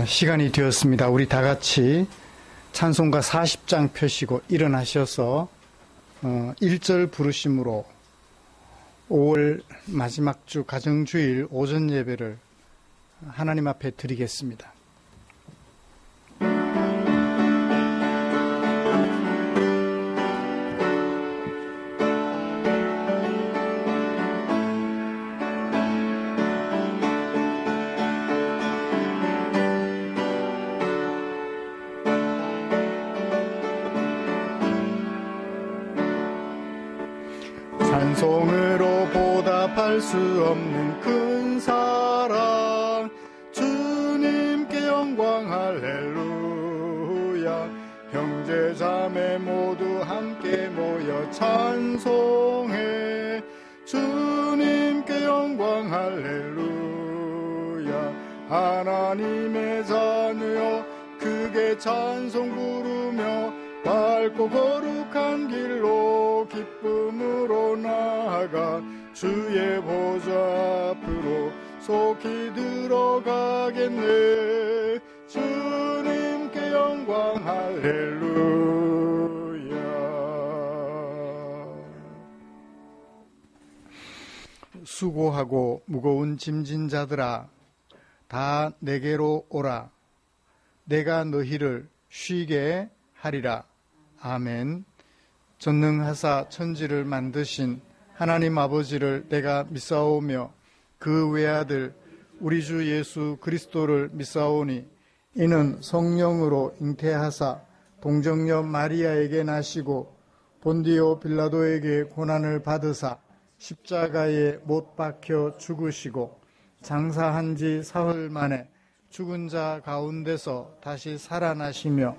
시간이 되었습니다. 우리 다 같이 찬송가 40장 펴시고 일어나셔서 1절 부르심으로 5월 마지막 주 가정주일 오전 예배를 하나님 앞에 드리겠습니다. 찬송으로 보답할 수 없는 큰 사랑, 주님께 영광 할렐루야. 형제 자매 모두 함께 모여 찬송해, 주님께 영광 할렐루야. 하나님의 자녀여 크게 찬송 부르며 밝고 거룩한 길로 기쁨으로 나아가 주의 보좌 앞으로 속히 들어가겠네. 주님께 영광 할렐루야. 수고하고 무거운 짐진 자들아 다 내게로 오라. 내가 너희를 쉬게 하리라. 아멘. 전능하사 천지를 만드신 하나님 아버지를 내가 믿사오며 그 외아들 우리 주 예수 그리스도를 믿사오니 이는 성령으로 잉태하사 동정녀 마리아에게 나시고 본디오 빌라도에게 고난을 받으사 십자가에 못 박혀 죽으시고 장사한 지 사흘 만에 죽은 자 가운데서 다시 살아나시며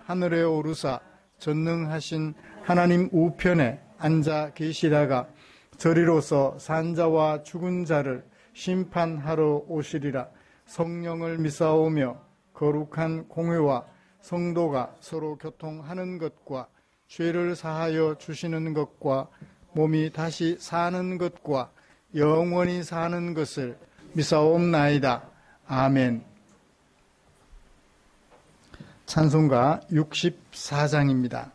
하늘에 오르사 전능하신 하나님 우편에 앉아 계시다가 저리로서 산자와 죽은 자를 심판하러 오시리라. 성령을 믿사오며 거룩한 공회와 성도가 서로 교통하는 것과 죄를 사하여 주시는 것과 몸이 다시 사는 것과 영원히 사는 것을 믿사옵나이다. 아멘. 찬송가 64장입니다.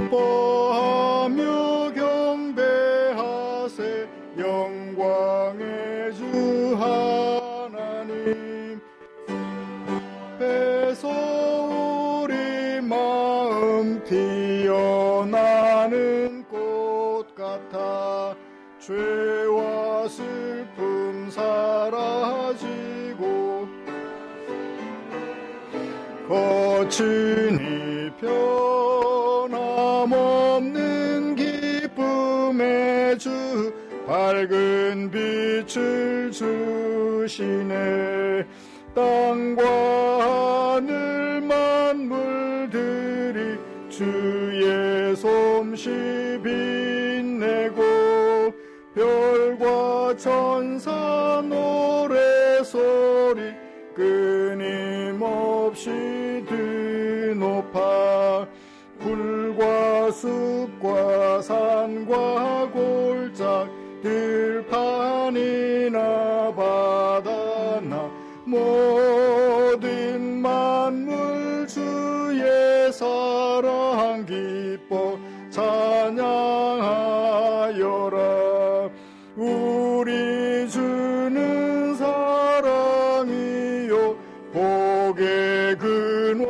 기뻐하며 경배하세 영광의 주 하나님 앞에서 우리 마음 피어나는 꽃 같아 죄와 슬픔 사라지고 거친 이 변함없는 기쁨의 주 밝은 빛을 주시네. 땅과 하늘 만물들이 주의 솜씨 빛내고 별과 천사 노래소리 끊임없이 드높아 풀과 숲과 산과 골짝 들판이나 바다나 모든 만물 주의 사랑 기뻐 찬양하여라. 우리 주는 사랑이요 복의 근원이시니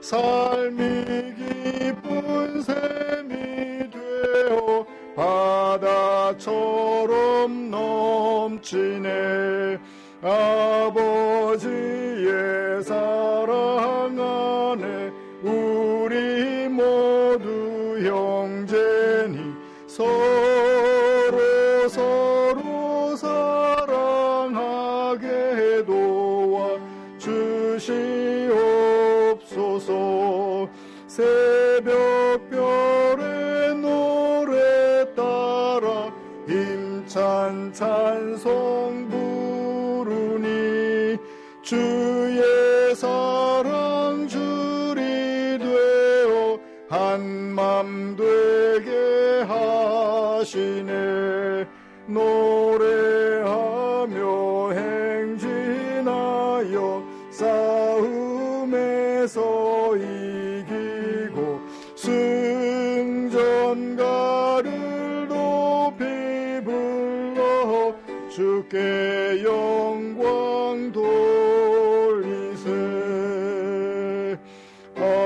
삶이 기쁜 샘이 되어 바다처럼 넘치네. 아버지의 사랑 안에 우리 모두 형제니 서로 사랑하게 도와 주시옵소서. 새벽별의 큰 찬송 부르니 주의 사랑 줄이 되어 한맘 되게 하시네. 노래하며 행진하여 싸움에서 이기고 승전가를 높이 불러 주께 영광 돌리세. 아멘.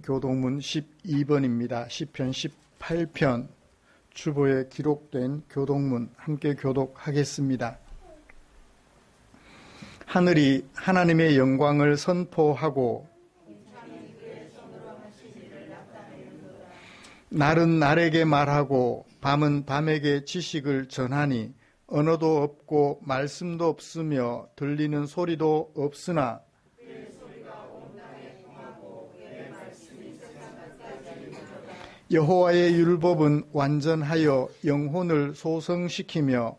교동문 12번입니다. 시편 18편 주보에 기록된 교동문 함께 교독하겠습니다. 하늘이 하나님의 영광을 선포하고 날은 날에게 말하고 밤은 밤에게 지식을 전하니 언어도 없고 말씀도 없으며 들리는 소리도 없으나 여호와의 율법은 완전하여 영혼을 소성시키며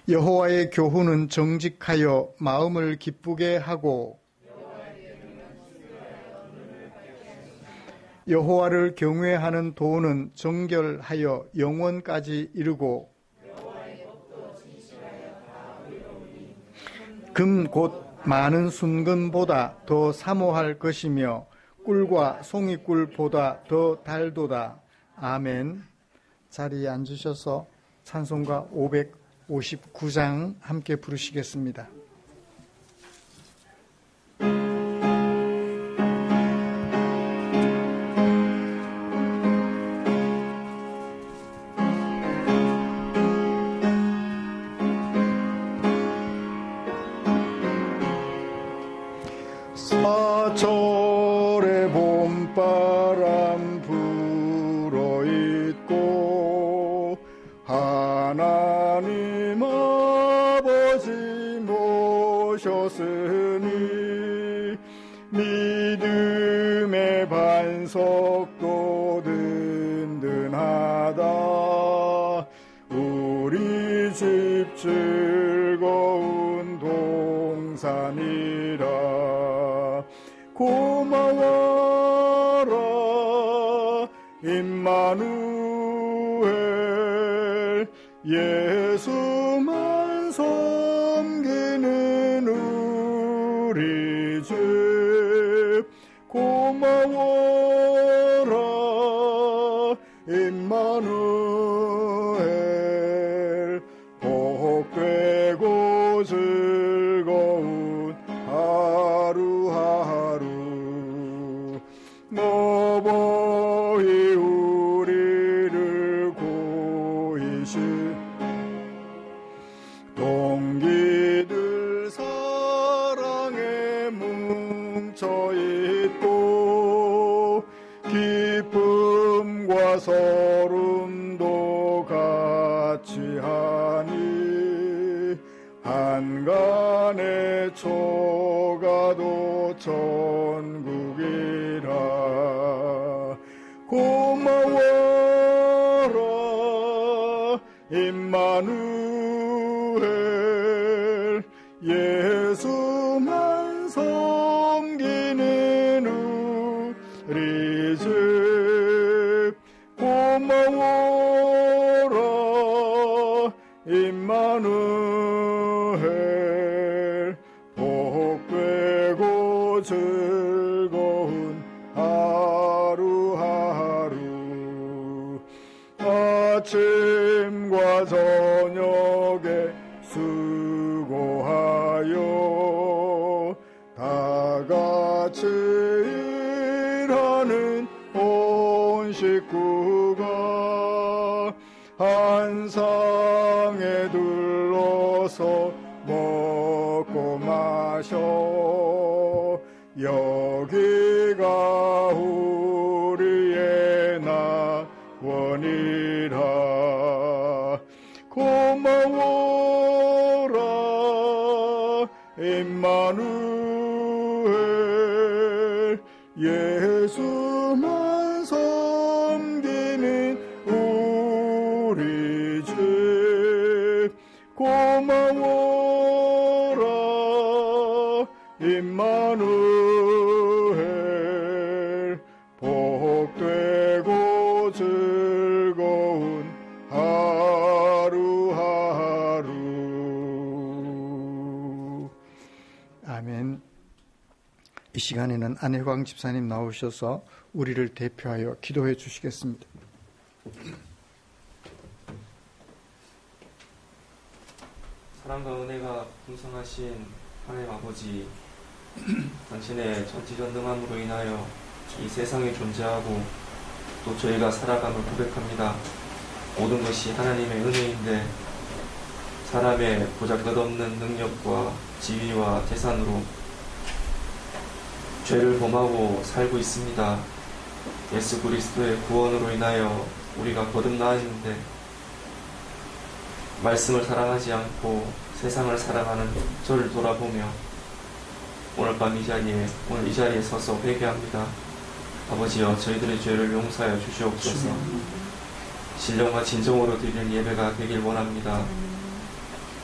여호와의 교훈은 정직하여 마음을 기쁘게 하고 여호와를 경외하는 도는 정결하여 영원까지 이르고 금 곧 많은 순금보다 더 사모할 것이며 꿀과 송이꿀보다 더 달도다. 아멘. 자리에 앉으셔서 찬송가 559장 함께 부르시겠습니다. 사철의 봄바람 불어있고 하나님 아버지 모셨으니 믿음의 반석도 든든하다. 우리 집 즐거운 동산이라. 고마워라 임마누엘. 예수만 섬기는 우리 집. 고마워라 임마누엘. 복되고 즐거운 하루하루 어버이 우리를 고이시. 동기들 사랑에 뭉쳐있고 기쁨과 서름도 같이 하니 한간의 초가도 천국이라. 고마워라 임마누엘. 예수만 섬기는 우리 집. 고마워라 임마누엘. 복되고 즐거운 하루하루. 아침과 저녁에 수고하여 다같이 일하는 온 식구가 한 상에 둘러서 먹고 마셔. 여기가 우리의 낙원이라. 고마워라 임마누엘. 고마워라 임마누엘 복되고 즐거운 하루하루. 아멘. 이 시간에는 안혜광 집사님 나오셔서 우리를 대표하여 기도해 주시겠습니다. 사랑과 은혜가 풍성하신 하나님 아버지, 당신의 전지전능함으로 인하여 이 세상에 존재하고 또 저희가 살아감을 고백합니다. 모든 것이 하나님의 은혜인데 사람의 보잘것없는 능력과 지위와 재산으로 죄를 범하고 살고 있습니다. 예수 그리스도의 구원으로 인하여 우리가 거듭나왔는데 말씀을 사랑하지 않고 세상을 사랑하는 저를 돌아보며 오늘 밤 이 자리에 서서 회개합니다. 아버지여, 저희들의 죄를 용서하여 주시옵소서. 신령과 진정으로 드리는 예배가 되길 원합니다.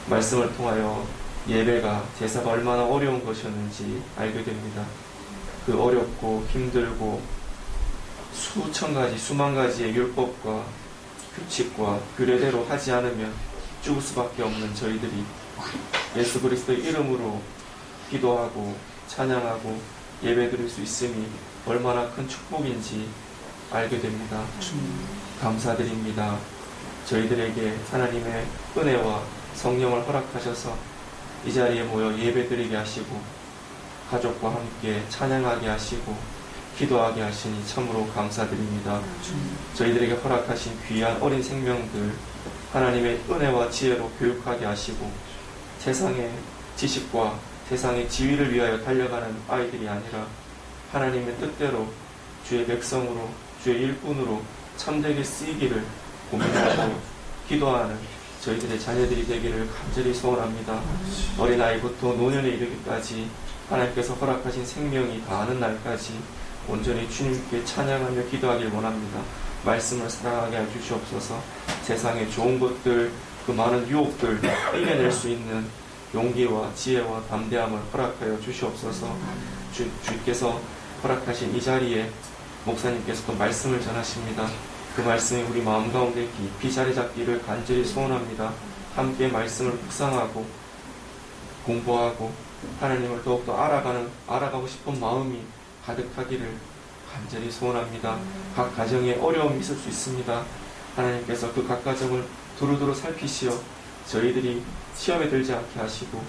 말씀을 통하여 예배가, 제사가 얼마나 어려운 것이었는지 알게 됩니다. 그 어렵고 힘들고 수천 가지, 수만 가지의 율법과 규칙과 규례대로 하지 않으면 죽을 수밖에 없는 저희들이 예수 그리스도의 이름으로 기도하고 찬양하고 예배드릴 수 있음이 얼마나 큰 축복인지 알게 됩니다. 감사드립니다. 저희들에게 하나님의 은혜와 성령을 허락하셔서 이 자리에 모여 예배드리게 하시고 가족과 함께 찬양하게 하시고 기도하게 하시니 참으로 감사드립니다. 저희들에게 허락하신 귀한 어린 생명들 하나님의 은혜와 지혜로 교육하게 하시고 세상의 지식과 세상의 지위를 위하여 달려가는 아이들이 아니라 하나님의 뜻대로 주의 백성으로 주의 일꾼으로 참되게 쓰이기를 고민하고 기도하는 저희들의 자녀들이 되기를 간절히 소원합니다. 어린아이부터 노년에 이르기까지 하나님께서 허락하신 생명이 다하는 날까지 온전히 주님께 찬양하며 기도하길 원합니다. 말씀을 사랑하게 해 주시옵소서. 세상의 좋은 것들, 그 많은 유혹들 이겨낼 수 있는 용기와 지혜와 담대함을 허락하여 주시옵소서. 주께서 허락하신 이 자리에 목사님께서 또 말씀을 전하십니다. 그 말씀이 우리 마음 가운데 깊이 자리 잡기를 간절히 소원합니다. 함께 말씀을 묵상하고 공부하고 하나님을 더욱더 알아가고 싶은 마음이 가득하기를 간절히 소원합니다. 각 가정에 어려움이 있을 수 있습니다. 하나님께서 그 각 가정을 두루두루 살피시어 저희들이 시험에 들지 않게 하시고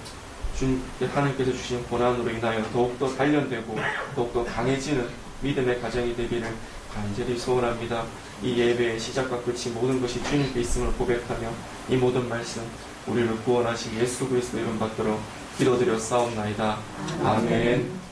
하나님께서 주신 고난으로 인하여 더욱더 단련되고 더욱더 강해지는 믿음의 가정이 되기를 간절히 소원합니다. 이 예배의 시작과 끝이 모든 것이 주님께 있음을 고백하며 이 모든 말씀 우리를 구원하신 예수 그리스도 이름 받들어 기도드려 싸움나이다. 아멘.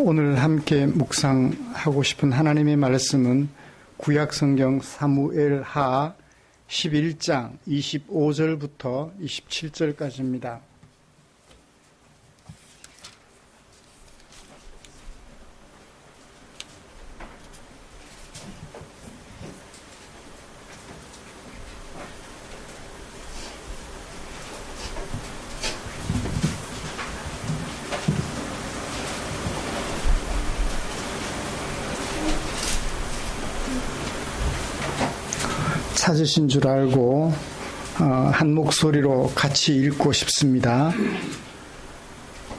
오늘 함께 묵상하고 싶은 하나님의 말씀은 구약성경 사무엘하 11장 25절부터 27절까지입니다. 찾으신 줄 알고 한 목소리로 같이 읽고 싶습니다.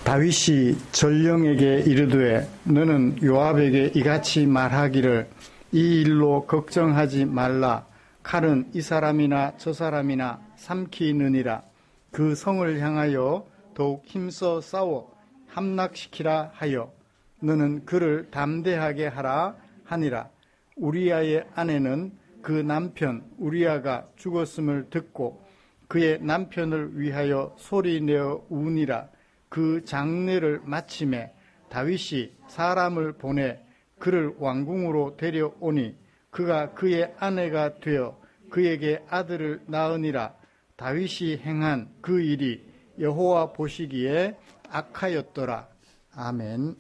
다윗이 전령에게 이르되 너는 요압에게 이같이 말하기를 이 일로 걱정하지 말라. 칼은 이 사람이나 저 사람이나 삼키느니라. 그 성을 향하여 더욱 힘써 싸워 함락시키라 하여 너는 그를 담대하게 하라 하니라. 우리아의 아내는 그 남편 우리아가 죽었음을 듣고 그의 남편을 위하여 소리내어 우니라. 그 장례를 마침에 다윗이 사람을 보내 그를 왕궁으로 데려오니 그가 그의 아내가 되어 그에게 아들을 낳으니라. 다윗이 행한 그 일이 여호와 보시기에 악하였더라. 아멘.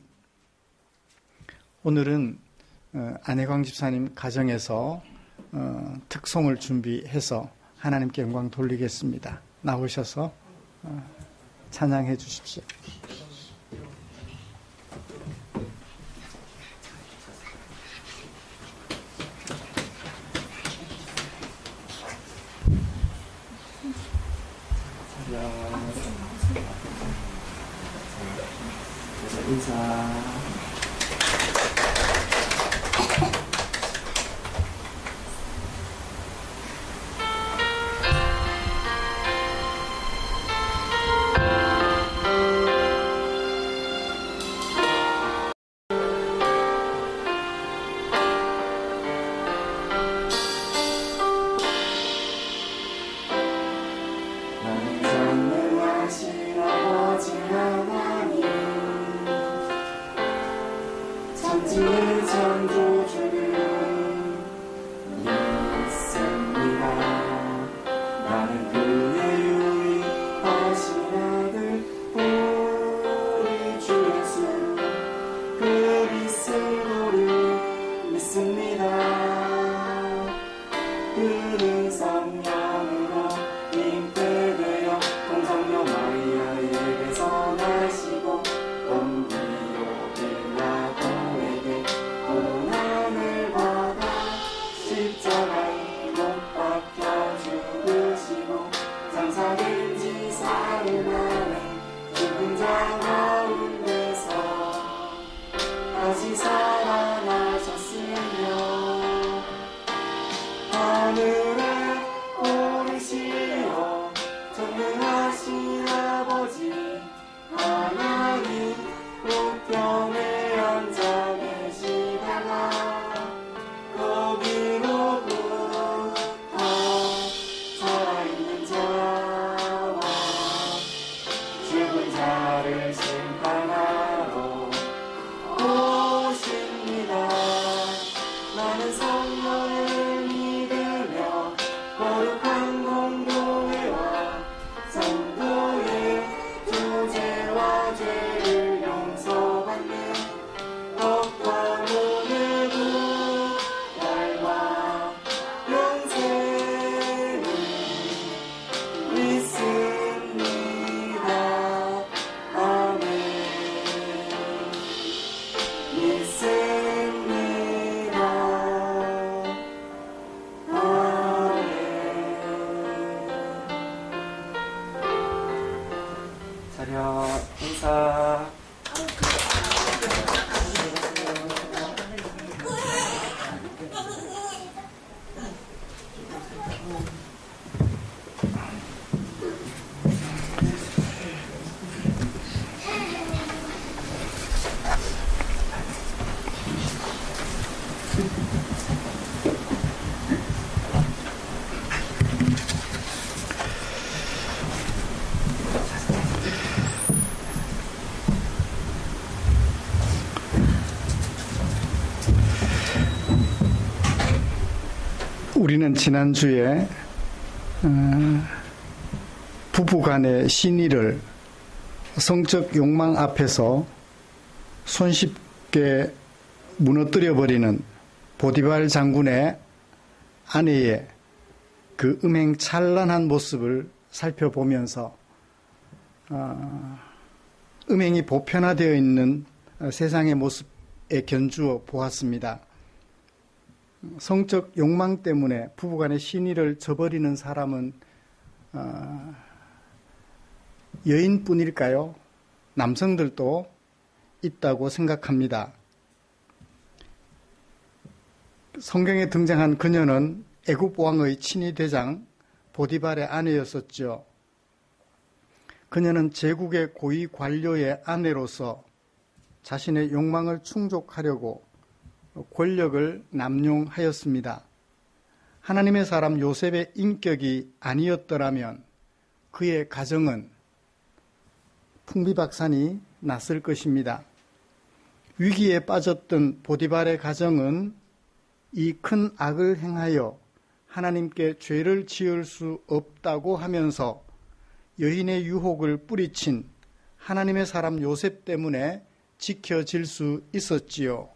오늘은 안혜광 집사님 가정에서 특송을 준비해서 하나님께 영광 돌리겠습니다. 나오셔서 찬양해 주십시오. 인사. 우리는 지난주에 부부간의 신의를 성적 욕망 앞에서 손쉽게 무너뜨려버리는 보디발 장군의 아내의 그 음행찬란한 모습을 살펴보면서 음행이 보편화되어 있는 세상의 모습에 견주어 보았습니다. 성적 욕망 때문에 부부간의 신의를 저버리는 사람은 여인뿐일까요? 남성들도 있다고 생각합니다. 성경에 등장한 그녀는 애굽 왕의 친위 대장 보디발의 아내였었죠. 그녀는 제국의 고위 관료의 아내로서 자신의 욕망을 충족하려고 권력을 남용하였습니다. 하나님의 사람 요셉의 인격이 아니었더라면 그의 가정은 풍비박산이 났을 것입니다. 위기에 빠졌던 보디발의 가정은 이 큰 악을 행하여 하나님께 죄를 지을 수 없다고 하면서 여인의 유혹을 뿌리친 하나님의 사람 요셉 때문에 지켜질 수 있었지요.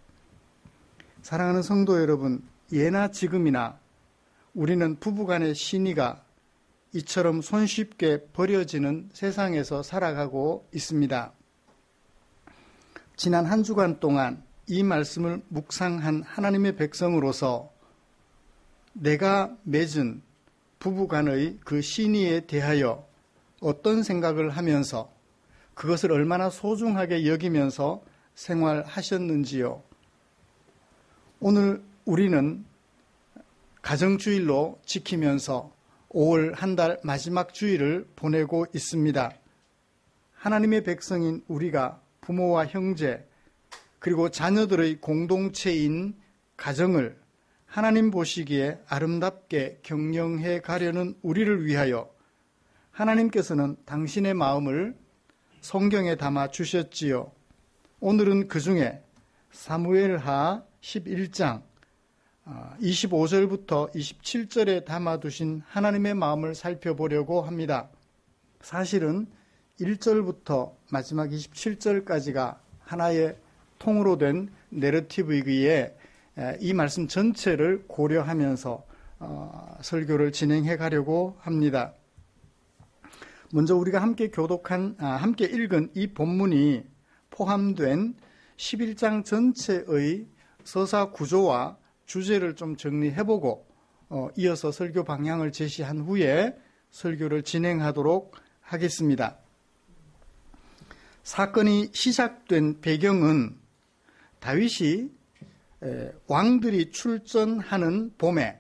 사랑하는 성도 여러분, 예나 지금이나 우리는 부부간의 신의가 이처럼 손쉽게 버려지는 세상에서 살아가고 있습니다. 지난 한 주간 동안 이 말씀을 묵상한 하나님의 백성으로서 내가 맺은 부부간의 그 신의에 대하여 어떤 생각을 하면서 그것을 얼마나 소중하게 여기면서 생활하셨는지요. 오늘 우리는 가정주일로 지키면서 5월 한 달 마지막 주일을 보내고 있습니다. 하나님의 백성인 우리가 부모와 형제 그리고 자녀들의 공동체인 가정을 하나님 보시기에 아름답게 경영해 가려는 우리를 위하여 하나님께서는 당신의 마음을 성경에 담아 주셨지요. 오늘은 그 중에 사무엘하 11장 25절부터 27절에 담아두신 하나님의 마음을 살펴보려고 합니다. 사실은 1절부터 마지막 27절까지가 하나의 통으로 된 내러티브에 의해 이 말씀 전체를 고려하면서 설교를 진행해 가려고 합니다. 먼저 우리가 함께 읽은 이 본문이 포함된 11장 전체의 서사 구조와 주제를 좀 정리해보고 이어서 설교 방향을 제시한 후에 설교를 진행하도록 하겠습니다. 사건이 시작된 배경은 다윗이 왕들이 출전하는 봄에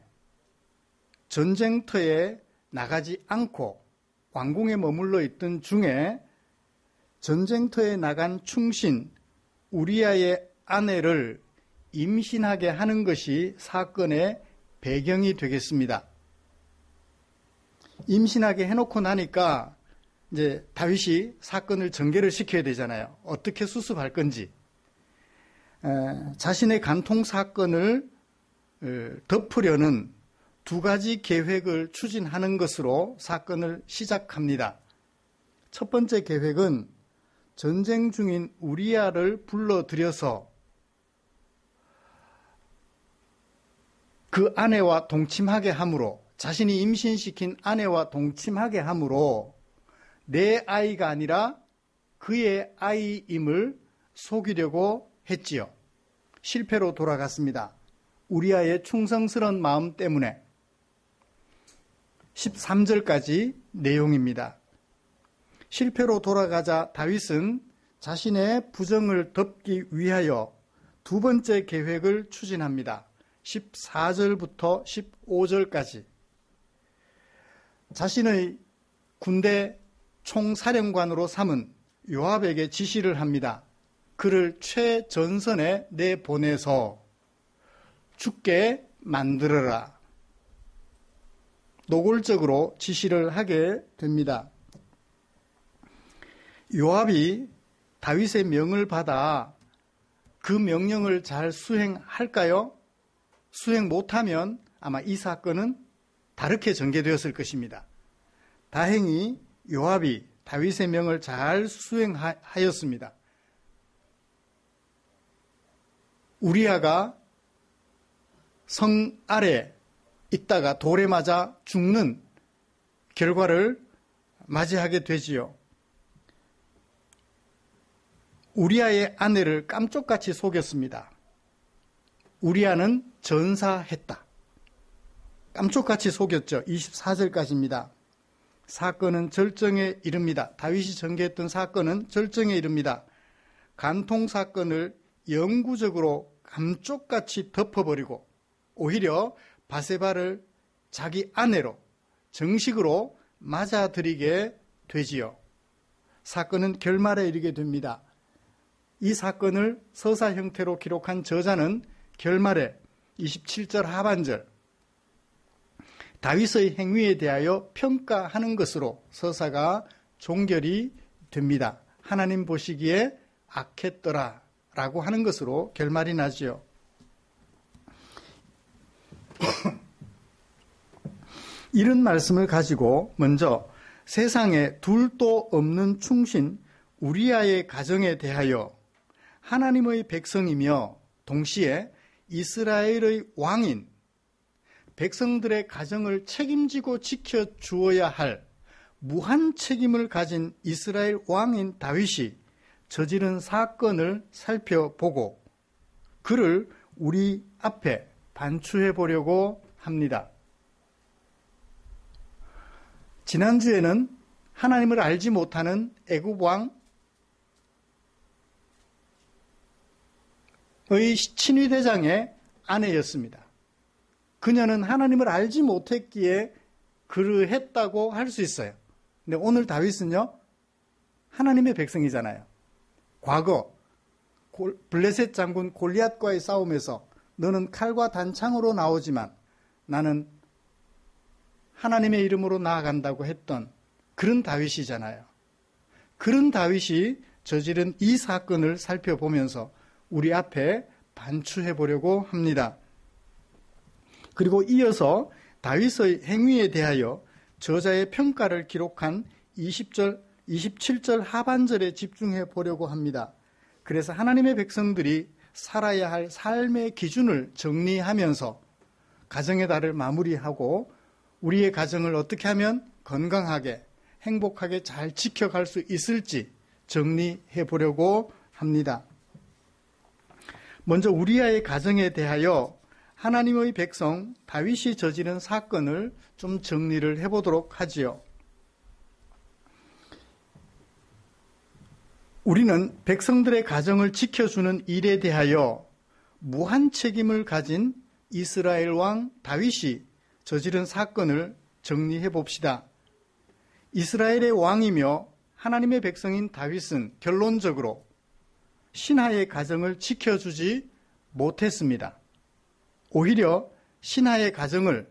전쟁터에 나가지 않고 왕궁에 머물러 있던 중에 전쟁터에 나간 충신 우리아의 아내를 임신하게 하는 것이 사건의 배경이 되겠습니다. 임신하게 해놓고 나니까 이제 다윗이 사건을 전개를 시켜야 되잖아요. 어떻게 수습할 건지. 자신의 간통 사건을 덮으려는 두 가지 계획을 추진하는 것으로 사건을 시작합니다. 첫 번째 계획은 전쟁 중인 우리아를 불러들여서 그 아내와 동침하게 함으로, 자신이 임신시킨 아내와 동침하게 함으로 내 아이가 아니라 그의 아이임을 속이려고 했지요. 실패로 돌아갔습니다. 우리아의 충성스러운 마음 때문에. 13절까지 내용입니다. 실패로 돌아가자 다윗은 자신의 부정을 덮기 위하여 두 번째 계획을 추진합니다. 14절부터 15절까지. 자신의 군대 총사령관으로 삼은 요압에게 지시를 합니다. 그를 최전선에 내보내서 죽게 만들어라. 노골적으로 지시를 하게 됩니다. 요압이 다윗의 명을 받아 그 명령을 잘 수행할까요? 수행 못하면 아마 이 사건은 다르게 전개되었을 것입니다. 다행히 요압이 다윗의 명을 잘 수행하였습니다. 우리아가 성 아래 있다가 돌에 맞아 죽는 결과를 맞이하게 되지요. 우리아의 아내를 깜쪽같이 속였습니다. 우리아는 전사했다. 깜쪽같이 속였죠. 24절까지입니다. 사건은 절정에 이릅니다. 다윗이 전개했던 사건은 절정에 이릅니다. 간통 사건을 영구적으로 감쪽같이 덮어버리고 오히려 바세바를 자기 아내로 정식으로 맞아들이게 되지요. 사건은 결말에 이르게 됩니다. 이 사건을 서사 형태로 기록한 저자는 결말에 27절 하반절 다윗의 행위에 대하여 평가하는 것으로 서사가 종결이 됩니다. 하나님 보시기에 악했더라 라고 하는 것으로 결말이 나지요. 이런 말씀을 가지고 먼저 세상에 둘도 없는 충신 우리아의 가정에 대하여 하나님의 백성이며 동시에 이스라엘의 왕인 백성들의 가정을 책임지고 지켜주어야 할 무한 책임을 가진 이스라엘 왕인 다윗이 저지른 사건을 살펴보고 그를 우리 앞에 반추해 보려고 합니다. 지난주에는 하나님을 알지 못하는 애굽 왕의 친위대장의 아내였습니다. 그녀는 하나님을 알지 못했기에 그러했다고 할 수 있어요. 근데 오늘 다윗은요, 하나님의 백성이잖아요. 과거 블레셋 장군 골리앗과의 싸움에서 너는 칼과 단창으로 나오지만 나는 하나님의 이름으로 나아간다고 했던 그런 다윗이잖아요. 그런 다윗이 저지른 이 사건을 살펴보면서 우리 앞에 반추해 보려고 합니다. 그리고 이어서 다윗의 행위에 대하여 저자의 평가를 기록한 27절 하반절에 집중해 보려고 합니다. 그래서 하나님의 백성들이 살아야 할 삶의 기준을 정리하면서 가정의 달을 마무리하고 우리의 가정을 어떻게 하면 건강하게 행복하게 잘 지켜갈 수 있을지 정리해 보려고 합니다. 먼저 우리아의 가정에 대하여 하나님의 백성 다윗이 저지른 사건을 좀 정리를 해보도록 하지요. 우리는 백성들의 가정을 지켜주는 일에 대하여 무한 책임을 가진 이스라엘 왕 다윗이 저지른 사건을 정리해 봅시다. 이스라엘의 왕이며 하나님의 백성인 다윗은 결론적으로 신하의 가정을 지켜주지 못했습니다. 오히려 신하의 가정을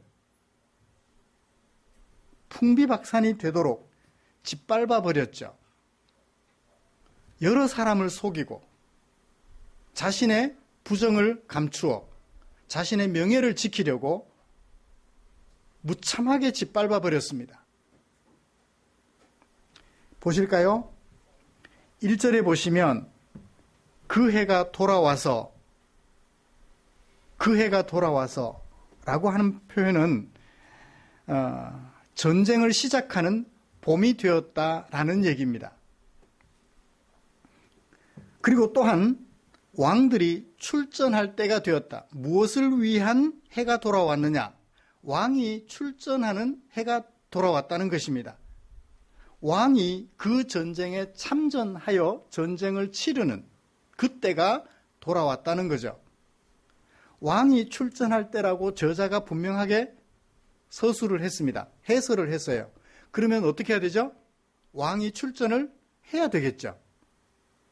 풍비박산이 되도록 짓밟아 버렸죠. 여러 사람을 속이고 자신의 부정을 감추어 자신의 명예를 지키려고 무참하게 짓밟아 버렸습니다. 보실까요? 1절에 보시면 그 해가 돌아와서 라고 하는 표현은 전쟁을 시작하는 봄이 되었다라는 얘기입니다. 그리고 또한 왕들이 출전할 때가 되었다. 무엇을 위한 해가 돌아왔느냐? 왕이 출전하는 해가 돌아왔다는 것입니다. 왕이 그 전쟁에 참전하여 전쟁을 치르는 그때가 돌아왔다는 거죠. 왕이 출전할 때라고 저자가 분명하게 서술을 했습니다. 해설을 했어요. 그러면 어떻게 해야 되죠? 왕이 출전을 해야 되겠죠.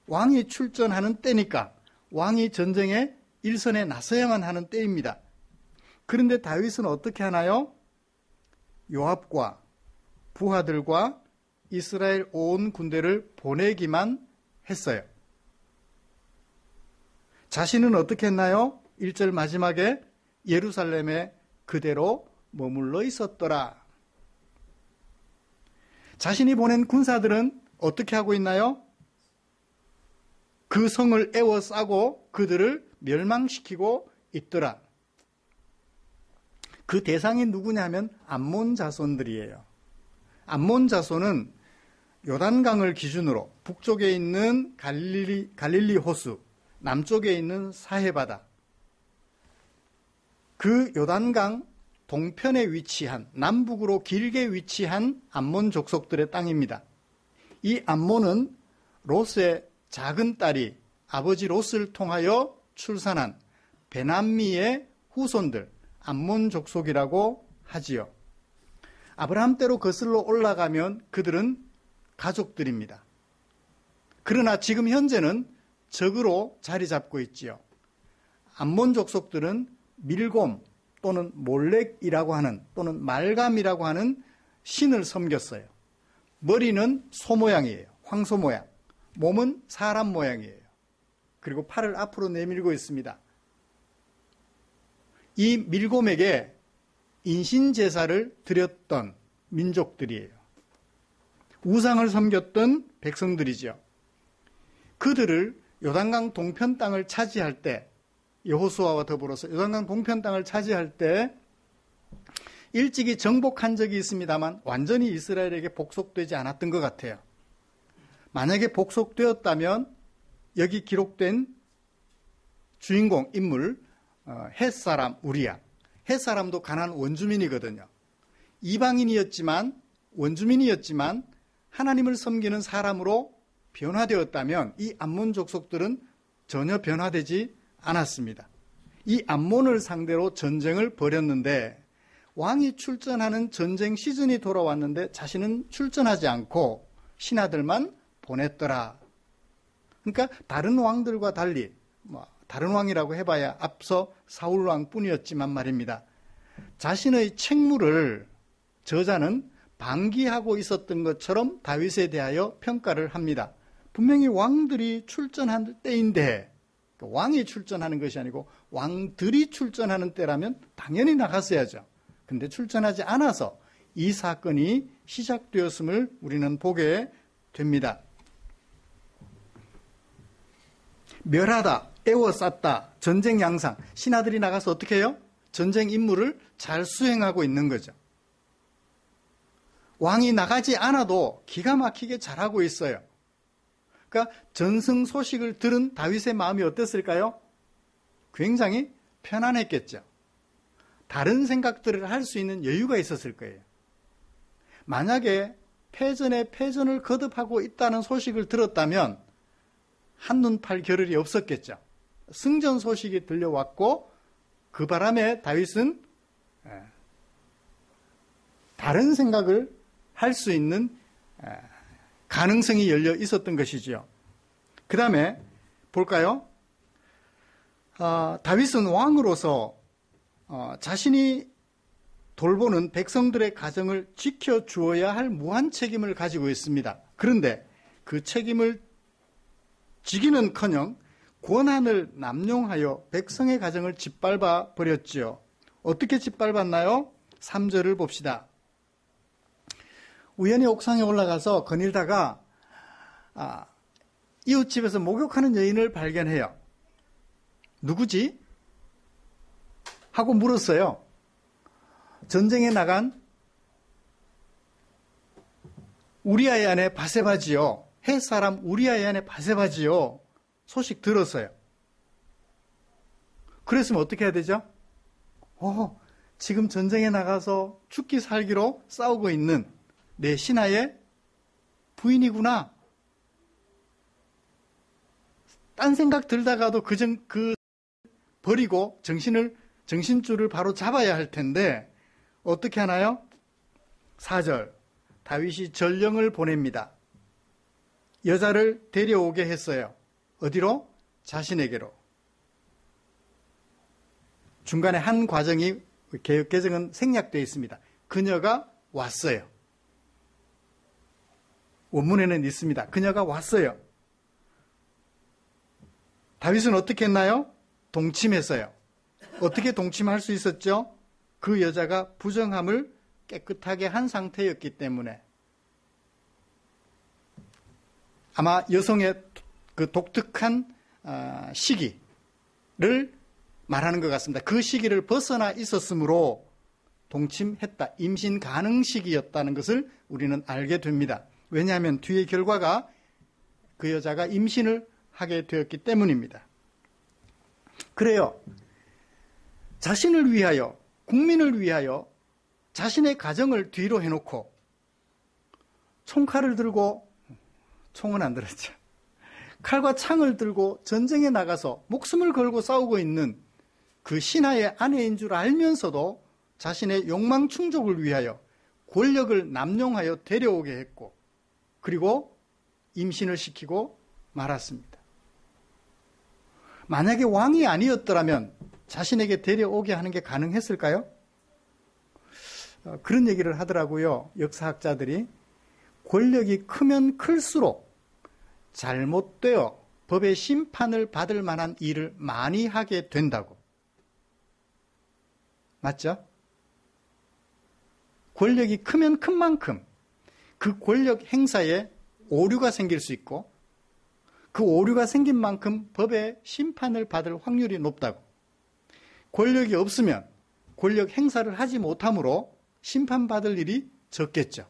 왕이 출전하는 때니까 왕이 전쟁에 일선에 나서야만 하는 때입니다. 그런데 다윗은 어떻게 하나요? 요압과 부하들과 이스라엘 온 군대를 보내기만 했어요. 자신은 어떻게 했나요? 1절 마지막에 예루살렘에 그대로 머물러 있었더라. 자신이 보낸 군사들은 어떻게 하고 있나요? 그 성을 에워싸고 그들을 멸망시키고 있더라. 그 대상이 누구냐 하면 암몬 자손들이에요. 암몬 자손은 요단강을 기준으로 북쪽에 있는 갈릴리 호수, 남쪽에 있는 사해바다, 그 요단강 동편에 위치한 남북으로 길게 위치한 암몬 족속들의 땅입니다. 이 암몬은 롯의 작은 딸이 아버지 롯을 통하여 출산한 베남미의 후손들, 암몬 족속이라고 하지요. 아브라함 때로 거슬러 올라가면 그들은 가족들입니다. 그러나 지금 현재는 적으로 자리 잡고 있지요. 암몬 족속들은 밀곰, 또는 몰렉이라고 하는 또는 말감이라고 하는 신을 섬겼어요. 머리는 소 모양이에요. 황소 모양. 몸은 사람 모양이에요. 그리고 팔을 앞으로 내밀고 있습니다. 이 밀곰에게 인신제사를 드렸던 민족들이에요. 우상을 섬겼던 백성들이죠. 그들을 요단강 동편 땅을 차지할 때, 여호수아와 더불어서 요단강 동편 땅을 차지할 때 일찍이 정복한 적이 있습니다만 완전히 이스라엘에게 복속되지 않았던 것 같아요. 만약에 복속되었다면 여기 기록된 주인공 인물 헷사람 우리야. 헷사람도 가나안 원주민이거든요. 이방인이었지만 원주민이었지만 하나님을 섬기는 사람으로 변화되었다면 이 암몬 족속들은 전혀 변화되지 않았습니다. 이 암몬을 상대로 전쟁을 벌였는데 왕이 출전하는 전쟁 시즌이 돌아왔는데 자신은 출전하지 않고 신하들만 보냈더라. 그러니까 다른 왕들과 달리 다른 왕이라고 해봐야 앞서 사울 왕뿐이었지만 말입니다. 자신의 책무를 저자는 방기하고 있었던 것처럼 다윗에 대하여 평가를 합니다. 분명히 왕들이 출전할 때인데 왕이 출전하는 것이 아니고 왕들이 출전하는 때라면 당연히 나갔어야죠. 근데 출전하지 않아서 이 사건이 시작되었음을 우리는 보게 됩니다. 멸하다, 애워쌌다, 전쟁 양상. 신하들이 나가서 어떻게 해요? 전쟁 임무를 잘 수행하고 있는 거죠. 왕이 나가지 않아도 기가 막히게 잘하고 있어요. 그러니까 전승 소식을 들은 다윗의 마음이 어땠을까요? 굉장히 편안했겠죠. 다른 생각들을 할 수 있는 여유가 있었을 거예요. 만약에 패전에 패전을 거듭하고 있다는 소식을 들었다면 한눈 팔 겨를이 없었겠죠. 승전 소식이 들려왔고 그 바람에 다윗은 다른 생각을 할 수 있는 가능성이 열려 있었던 것이죠. 그 다음에 볼까요? 다윗은 왕으로서 자신이 돌보는 백성들의 가정을 지켜주어야 할 무한 책임을 가지고 있습니다. 그런데 그 책임을 지기는커녕 권한을 남용하여 백성의 가정을 짓밟아 버렸지요. 어떻게 짓밟았나요? 3절을 봅시다. 우연히 옥상에 올라가서 거닐다가 이웃집에서 목욕하는 여인을 발견해요. 누구지? 하고 물었어요. 전쟁에 나간 우리아의 아내 바세바지요. 헷 사람 우리아의 아내 바세바지요. 소식 들었어요. 그랬으면 어떻게 해야 되죠? 지금 전쟁에 나가서 죽기 살기로 싸우고 있는 내 신하의 부인이구나. 딴 생각 들다가도 버리고 정신줄을 바로 잡아야 할 텐데 어떻게 하나요? 4절 다윗이 전령을 보냅니다. 여자를 데려오게 했어요. 어디로? 자신에게로. 중간에 한 과정이 개역개정은 생략되어 있습니다. 그녀가 왔어요. 원문에는 있습니다. 그녀가 왔어요. 다윗은 어떻게 했나요? 동침했어요. 어떻게 동침할 수 있었죠? 그 여자가 부정함을 깨끗하게 한 상태였기 때문에. 아마 여성의 그 독특한 시기를 말하는 것 같습니다. 그 시기를 벗어나 있었으므로 동침했다. 임신 가능 시기였다는 것을 우리는 알게 됩니다. 왜냐하면 뒤의 결과가 그 여자가 임신을 하게 되었기 때문입니다. 그래요. 자신을 위하여, 국민을 위하여 자신의 가정을 뒤로 해놓고 총칼을 들고, 총은 안 들었죠. 칼과 창을 들고 전쟁에 나가서 목숨을 걸고 싸우고 있는 그 신하의 아내인 줄 알면서도 자신의 욕망 충족을 위하여 권력을 남용하여 데려오게 했고 그리고 임신을 시키고 말았습니다. 만약에 왕이 아니었더라면 자신에게 데려오게 하는 게 가능했을까요? 그런 얘기를 하더라고요. 역사학자들이. 권력이 크면 클수록 잘못되어 법의 심판을 받을 만한 일을 많이 하게 된다고. 맞죠? 권력이 크면 큰 만큼 그 권력 행사에 오류가 생길 수 있고 그 오류가 생긴 만큼 법의 심판을 받을 확률이 높다고. 권력이 없으면 권력 행사를 하지 못함으로 심판받을 일이 적겠죠.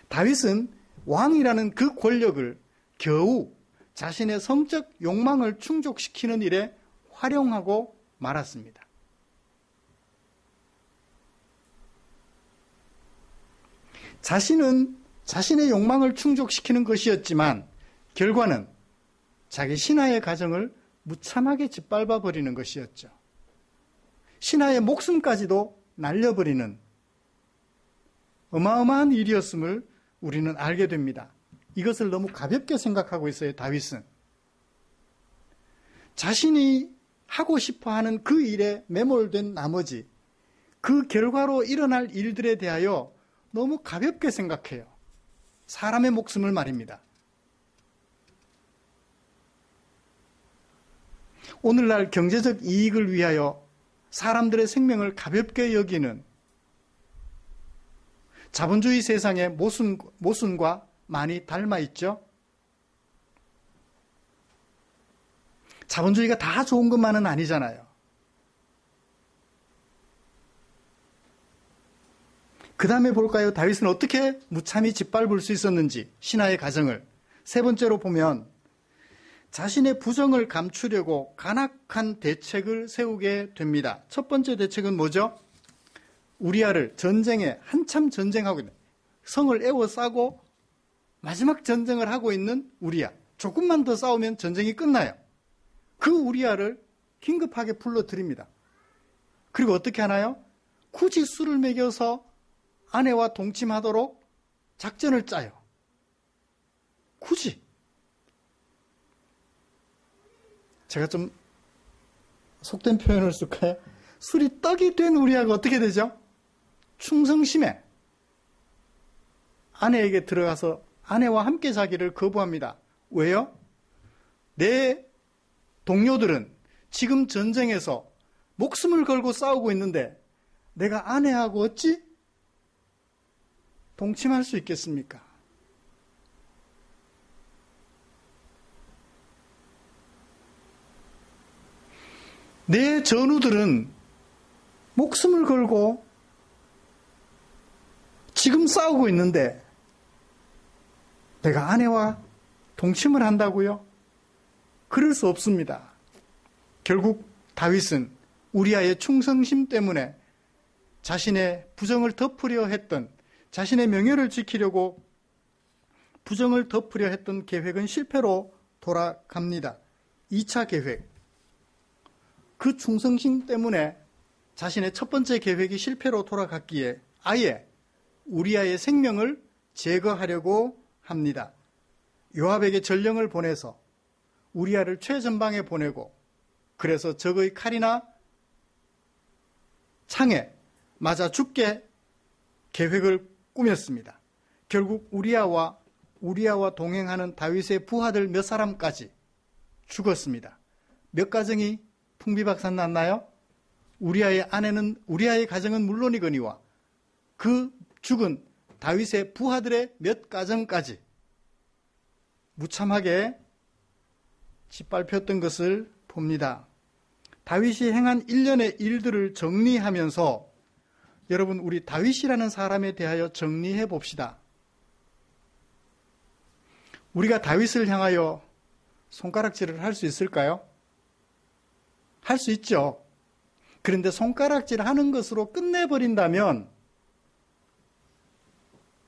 다윗은 왕이라는 그 권력을 겨우 자신의 성적 욕망을 충족시키는 일에 활용하고 말았습니다. 자신은 자신의 욕망을 충족시키는 것이었지만 결과는 자기 신하의 가정을 무참하게 짓밟아 버리는 것이었죠. 신하의 목숨까지도 날려버리는 어마어마한 일이었음을 우리는 알게 됩니다. 이것을 너무 가볍게 생각하고 있어요, 다윗은. 자신이 하고 싶어하는 그 일에 매몰된 나머지 그 결과로 일어날 일들에 대하여 너무 가볍게 생각해요. 사람의 목숨을 말입니다. 오늘날 경제적 이익을 위하여 사람들의 생명을 가볍게 여기는 자본주의 세상의 모순과 많이 닮아 있죠. 자본주의가 다 좋은 것만은 아니잖아요. 그 다음에 볼까요? 다윗은 어떻게 무참히 짓밟을 수 있었는지, 신하의 가정을. 세 번째로 보면 자신의 부정을 감추려고 간악한 대책을 세우게 됩니다. 첫 번째 대책은 뭐죠? 우리아를 전쟁에 한참 전쟁하고 있는, 성을 에워싸고 마지막 전쟁을 하고 있는 우리아. 조금만 더 싸우면 전쟁이 끝나요. 그 우리아를 긴급하게 불러들입니다. 그리고 어떻게 하나요? 굳이 술을 먹여서 아내와 동침하도록 작전을 짜요. 굳이. 제가 좀 속된 표현을 쓸까요? 술이 떡이 된 우리아가 어떻게 되죠? 충성심에 아내에게 들어가서 아내와 함께 자기를 거부합니다. 왜요? 내 동료들은 지금 전쟁에서 목숨을 걸고 싸우고 있는데 내가 아내하고 어찌 동침할 수 있겠습니까? 내 전우들은 목숨을 걸고 지금 싸우고 있는데 내가 아내와 동침을 한다고요? 그럴 수 없습니다. 결국 다윗은 우리아의 충성심 때문에 자신의 부정을 덮으려 했던, 자신의 명예를 지키려고 부정을 덮으려 했던 계획은 실패로 돌아갑니다. 2차 계획. 그 충성심 때문에 자신의 첫 번째 계획이 실패로 돌아갔기에 아예 우리아의 생명을 제거하려고 합니다. 요압에게 전령을 보내서 우리아를 최전방에 보내고, 그래서 적의 칼이나 창에 맞아 죽게 계획을 꾸몄습니다. 결국 우리아와 동행하는 다윗의 부하들 몇 사람까지 죽었습니다. 몇 가정이 풍비박산 났나요? 우리아의 가정은 물론이거니와 그 죽은 다윗의 부하들의 몇 가정까지 무참하게 짓밟혔던 것을 봅니다. 다윗이 행한 일련의 일들을 정리하면서 여러분, 우리 다윗이라는 사람에 대하여 정리해 봅시다. 우리가 다윗을 향하여 손가락질을 할 수 있을까요? 할 수 있죠. 그런데 손가락질 하는 것으로 끝내버린다면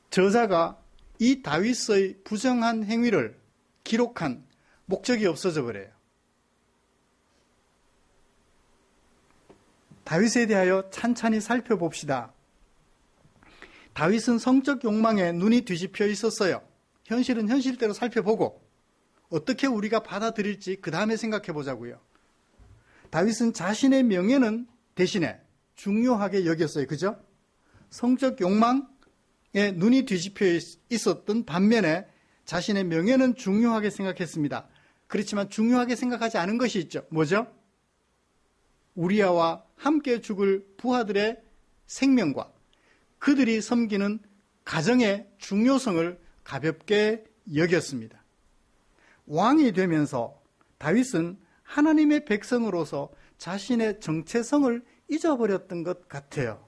저자가 이 다윗의 부정한 행위를 기록한 목적이 없어져 버려요. 다윗에 대하여 찬찬히 살펴봅시다. 다윗은 성적 욕망에 눈이 뒤집혀 있었어요. 현실은 현실대로 살펴보고 어떻게 우리가 받아들일지 그 다음에 생각해 보자고요. 다윗은 자신의 명예는 대신에 중요하게 여겼어요. 그죠? 성적 욕망에 눈이 뒤집혀 있었던 반면에 자신의 명예는 중요하게 생각했습니다. 그렇지만 중요하게 생각하지 않은 것이 있죠. 뭐죠? 우리아와 함께 죽을 부하들의 생명과 그들이 섬기는 가정의 중요성을 가볍게 여겼습니다. 왕이 되면서 다윗은 하나님의 백성으로서 자신의 정체성을 잊어버렸던 것 같아요.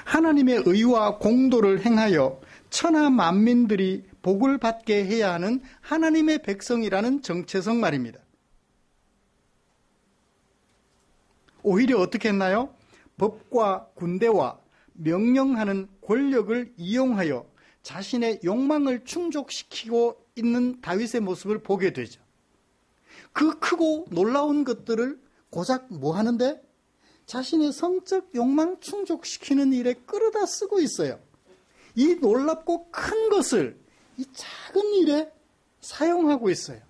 하나님의 의와 공도를 행하여 천하 만민들이 복을 받게 해야 하는 하나님의 백성이라는 정체성 말입니다. 오히려 어떻게 했나요? 법과 군대와 명령하는 권력을 이용하여 자신의 욕망을 충족시키고 있는 다윗의 모습을 보게 되죠. 그 크고 놀라운 것들을 고작 뭐 하는데? 자신의 성적 욕망 충족시키는 일에 끌어다 쓰고 있어요. 이 놀랍고 큰 것을 이 작은 일에 사용하고 있어요.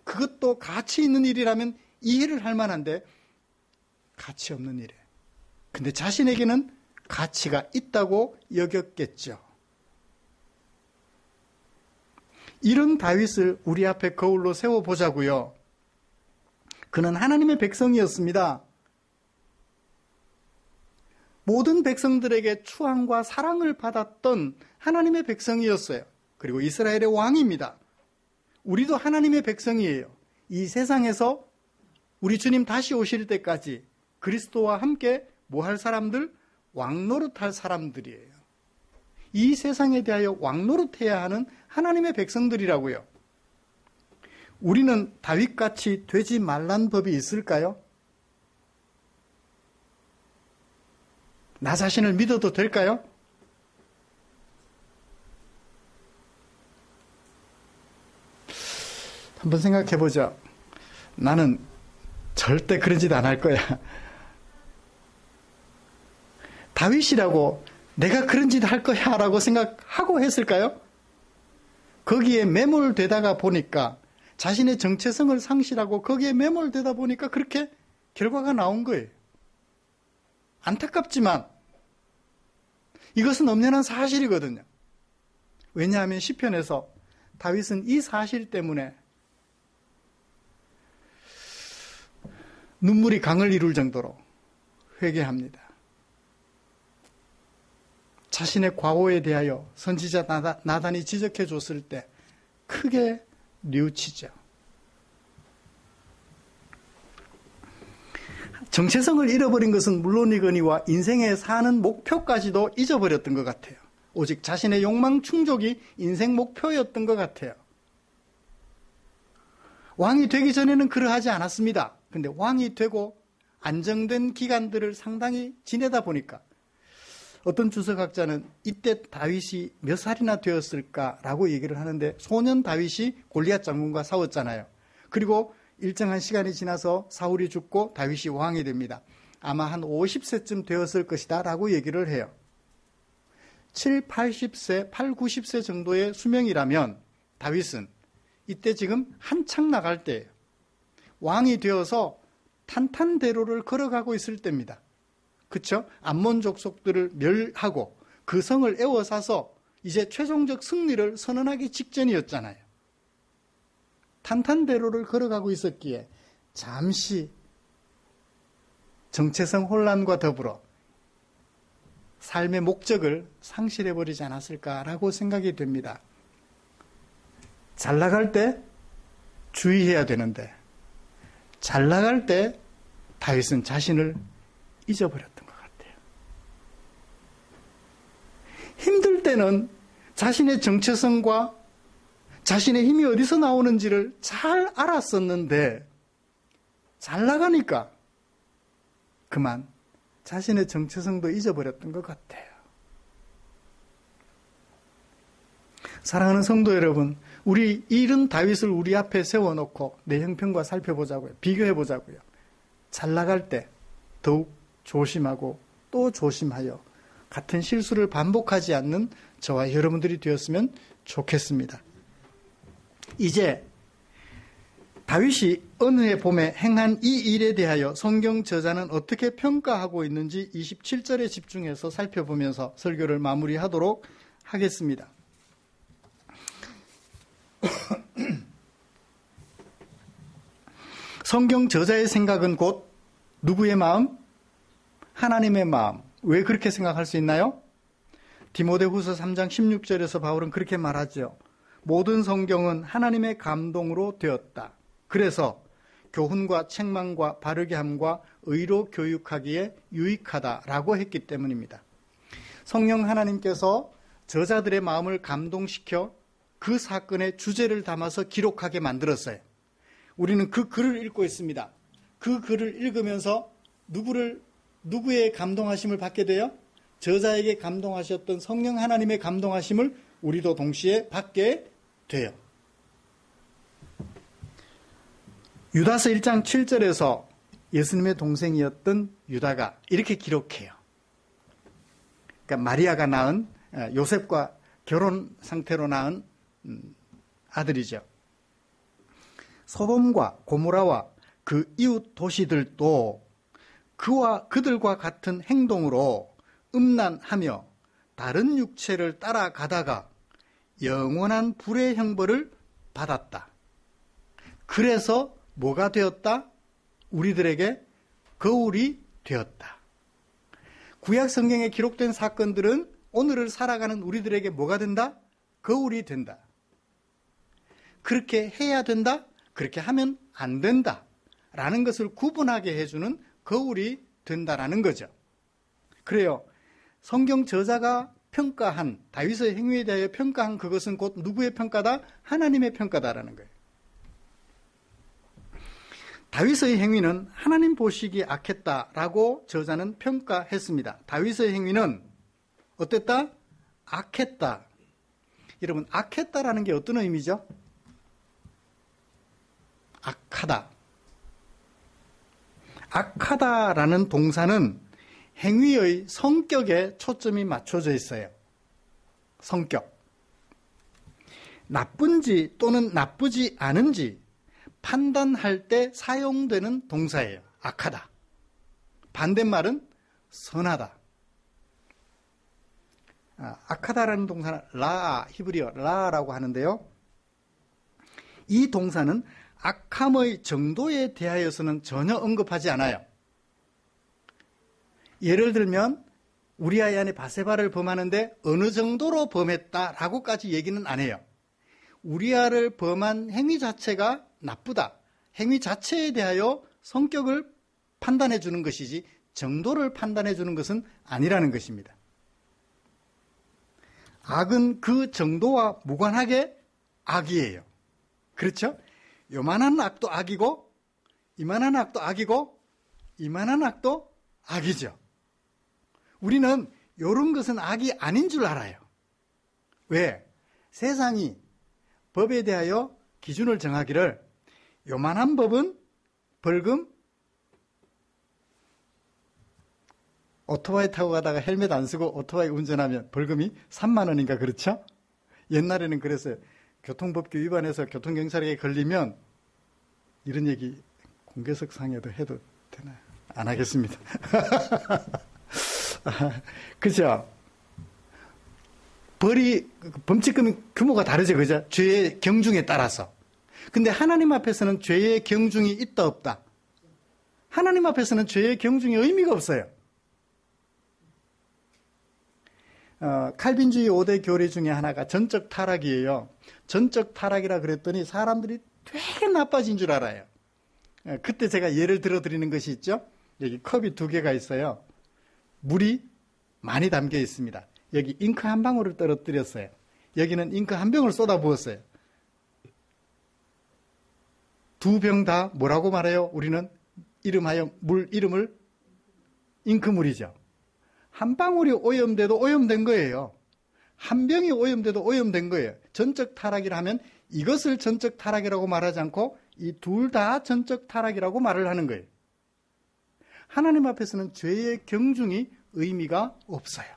그것도 가치 있는 일이라면 이해를 할 만한데 가치 없는 일에. 근데 자신에게는 가치가 있다고 여겼겠죠. 이런 다윗을 우리 앞에 거울로 세워보자고요. 그는 하나님의 백성이었습니다. 모든 백성들에게 추앙과 사랑을 받았던 하나님의 백성이었어요. 그리고 이스라엘의 왕입니다. 우리도 하나님의 백성이에요. 이 세상에서 우리 주님 다시 오실 때까지 그리스도와 함께 뭐 할 사람들? 왕노릇할 사람들이에요. 이 세상에 대하여 왕노릇해야 하는 하나님의 백성들이라고요. 우리는 다윗같이 되지 말란 법이 있을까요? 나 자신을 믿어도 될까요? 한번 생각해 보죠. 나는 절대 그런 짓 안 할 거야. 다윗이라고 내가 그런 짓 할 거야 라고 생각하고 했을까요? 거기에 매몰되다가 보니까 자신의 정체성을 상실하고 거기에 매몰되다 보니까 그렇게 결과가 나온 거예요. 안타깝지만 이것은 엄연한 사실이거든요. 왜냐하면 시편에서 다윗은 이 사실 때문에 눈물이 강을 이룰 정도로 회개합니다. 자신의 과오에 대하여 선지자 나단이 지적해 줬을 때 크게 뉘우치죠. 정체성을 잃어버린 것은 물론이거니와 인생에 사는 목표까지도 잊어버렸던 것 같아요. 오직 자신의 욕망 충족이 인생 목표였던 것 같아요. 왕이 되기 전에는 그러하지 않았습니다. 근데 왕이 되고 안정된 기간들을 상당히 지내다 보니까 어떤 주석학자는 이때 다윗이 몇 살이나 되었을까라고 얘기를 하는데 소년 다윗이 골리앗 장군과 싸웠잖아요. 그리고 일정한 시간이 지나서 사울이 죽고 다윗이 왕이 됩니다. 아마 한 50세쯤 되었을 것이다 라고 얘기를 해요. 7, 80세, 8, 90세 정도의 수명이라면 다윗은 이때 지금 한창 나갈 때예요. 왕이 되어서 탄탄대로를 걸어가고 있을 때입니다. 그렇죠? 암몬 족속들을 멸하고 그 성을 에워싸서 이제 최종적 승리를 선언하기 직전이었잖아요. 탄탄대로를 걸어가고 있었기에 잠시 정체성 혼란과 더불어 삶의 목적을 상실해버리지 않았을까라고 생각이 됩니다. 잘 나갈 때 주의해야 되는데 잘 나갈 때 다윗은 자신을 잊어버렸던 것 같아요. 힘들 때는 자신의 정체성과 자신의 힘이 어디서 나오는지를 잘 알았었는데 잘 나가니까 그만 자신의 정체성도 잊어버렸던 것 같아요. 사랑하는 성도 여러분, 우리 이런 다윗을 우리 앞에 세워놓고 내 형편과 살펴보자고요. 비교해보자고요. 잘 나갈 때 더욱 조심하고 또 조심하여 같은 실수를 반복하지 않는 저와 여러분들이 되었으면 좋겠습니다. 이제 다윗이 어느 해 봄에 행한 이 일에 대하여 성경 저자는 어떻게 평가하고 있는지 27절에 집중해서 살펴보면서 설교를 마무리하도록 하겠습니다. 성경 저자의 생각은 곧 누구의 마음? 하나님의 마음. 왜 그렇게 생각할 수 있나요? 디모데후서 3장 16절에서 바울은 그렇게 말하죠. 모든 성경은 하나님의 감동으로 되었다. 그래서 교훈과 책망과 바르게 함과 의로 교육하기에 유익하다라고 했기 때문입니다. 성령 하나님께서 저자들의 마음을 감동시켜 그 사건의 주제를 담아서 기록하게 만들었어요. 우리는 그 글을 읽고 있습니다. 그 글을 읽으면서 누구의 감동하심을 받게 돼요? 저자에게 감동하셨던 성령 하나님의 감동하심을 우리도 동시에 받게 돼요. 유다서 1장 7절에서 예수님의 동생이었던 유다가 이렇게 기록해요. 그러니까 마리아가 낳은 요셉과 결혼 상태로 낳은 아들이죠. 소돔과 고모라와 그 이웃 도시들도 그들과 같은 행동으로 음란하며 다른 육체를 따라가다가 영원한 불의 형벌을 받았다. 그래서 뭐가 되었다? 우리들에게 거울이 되었다. 구약 성경에 기록된 사건들은 오늘을 살아가는 우리들에게 뭐가 된다? 거울이 된다. 그렇게 해야 된다? 그렇게 하면 안 된다. 라는 것을 구분하게 해주는 거울이 된다라는 거죠. 그래요. 성경 저자가 평가한 다윗의 행위에 대하여 평가한 그것은 곧 누구의 평가다? 하나님의 평가다라는 거예요. 다윗의 행위는 하나님 보시기에 악했다라고 저자는 평가했습니다. 다윗의 행위는 어땠다? 악했다. 여러분, 악했다라는 게 어떤 의미죠? 악하다. 악하다라는 동사는 행위의 성격에 초점이 맞춰져 있어요. 성격. 나쁜지 또는 나쁘지 않은지 판단할 때 사용되는 동사예요. 악하다. 반대말은 선하다. 악하다라는 동사는 히브리어 라라고 하는데요. 이 동사는 악함의 정도에 대하여서는 전혀 언급하지 않아요. 예를 들면 우리아의 아내 바세바를 범하는데 어느 정도로 범했다라고까지 얘기는 안 해요. 우리아를 범한 행위 자체가 나쁘다. 행위 자체에 대하여 성격을 판단해 주는 것이지 정도를 판단해 주는 것은 아니라는 것입니다. 악은 그 정도와 무관하게 악이에요. 그렇죠? 요만한 악도 악이고 이만한 악도 악이고 이만한 악도 악이죠. 우리는 이런 것은 악이 아닌 줄 알아요. 왜? 세상이 법에 대하여 기준을 정하기를 요만한 법은 벌금, 오토바이 타고 가다가 헬멧 안 쓰고 오토바이 운전하면 벌금이 3만 원인가 그렇죠? 옛날에는 그랬어요. 교통법규 위반해서 교통경찰에게 걸리면 이런 얘기 공개석 상에도 해도 되나요? 안 하겠습니다. 그죠? 벌이, 범칙금의 규모가 다르죠. 그죠? 죄의 경중에 따라서. 근데 하나님 앞에서는 죄의 경중이 있다 없다? 하나님 앞에서는 죄의 경중이 의미가 없어요. 칼빈주의 5대 교리 중에 하나가 전적 타락이에요. 전적 타락이라 그랬더니 사람들이 되게 나빠진 줄 알아요. 그때 제가 예를 들어드리는 것이 있죠. 여기 컵이 2개가 있어요. 물이 많이 담겨 있습니다. 여기 잉크 한 방울을 떨어뜨렸어요. 여기는 잉크 한 병을 쏟아 부었어요. 두 병 다 뭐라고 말해요? 우리는 이름하여 물 이름을 잉크물이죠. 한 방울이 오염돼도 오염된 거예요. 한 병이 오염돼도 오염된 거예요. 전적 타락이라 하면 이것을 전적 타락이라고 말하지 않고 이 둘 다 전적 타락이라고 말을 하는 거예요. 하나님 앞에서는 죄의 경중이 의미가 없어요.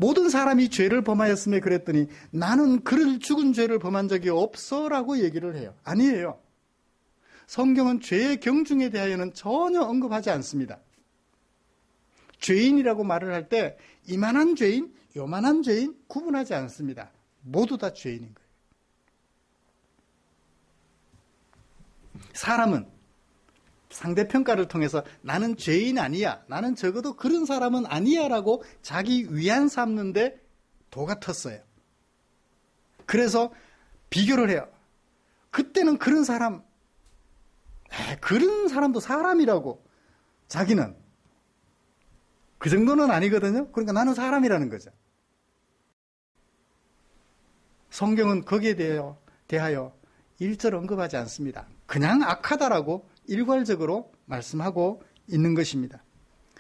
모든 사람이 죄를 범하였음에 그랬더니 나는 그를 죽은 죄를 범한 적이 없어라고 얘기를 해요. 아니에요. 성경은 죄의 경중에 대하여는 전혀 언급하지 않습니다. 죄인이라고 말을 할 때 이만한 죄인, 요만한 죄인 구분하지 않습니다. 모두 다 죄인인 거예요. 사람은 상대평가를 통해서 나는 죄인 아니야, 나는 적어도 그런 사람은 아니야 라고 자기 위안 삼는데 도가 텄어요. 그래서 비교를 해요. 그때는 그런 사람도 사람이라고, 자기는 그 정도는 아니거든요. 그러니까 나는 사람이라는 거죠. 성경은 거기에 대하여 일절 언급하지 않습니다. 그냥 악하다라고 일괄적으로 말씀하고 있는 것입니다.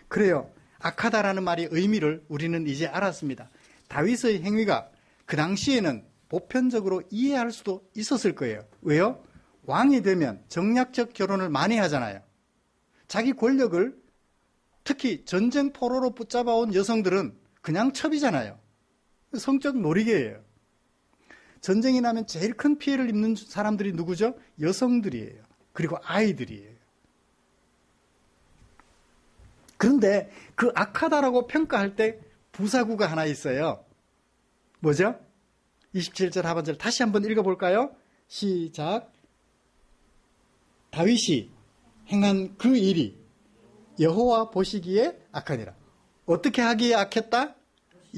그래요. 악하다라는 말의 의미를 우리는 이제 알았습니다. 다윗의 행위가 그 당시에는 보편적으로 이해할 수도 있었을 거예요. 왜요? 왕이 되면 정략적 결혼을 많이 하잖아요. 자기 권력을 특히 전쟁 포로로 붙잡아온 여성들은 그냥 첩이잖아요. 성적 놀이개예요. 전쟁이 나면 제일 큰 피해를 입는 사람들이 누구죠? 여성들이에요. 그리고 아이들이에요. 그런데 그 악하다라고 평가할 때 부사구가 하나 있어요. 뭐죠? 27절 하반절 다시 한번 읽어볼까요? 시작. 다윗이 행한 그 일이 여호와 보시기에 악하니라. 어떻게 하기에 악했다?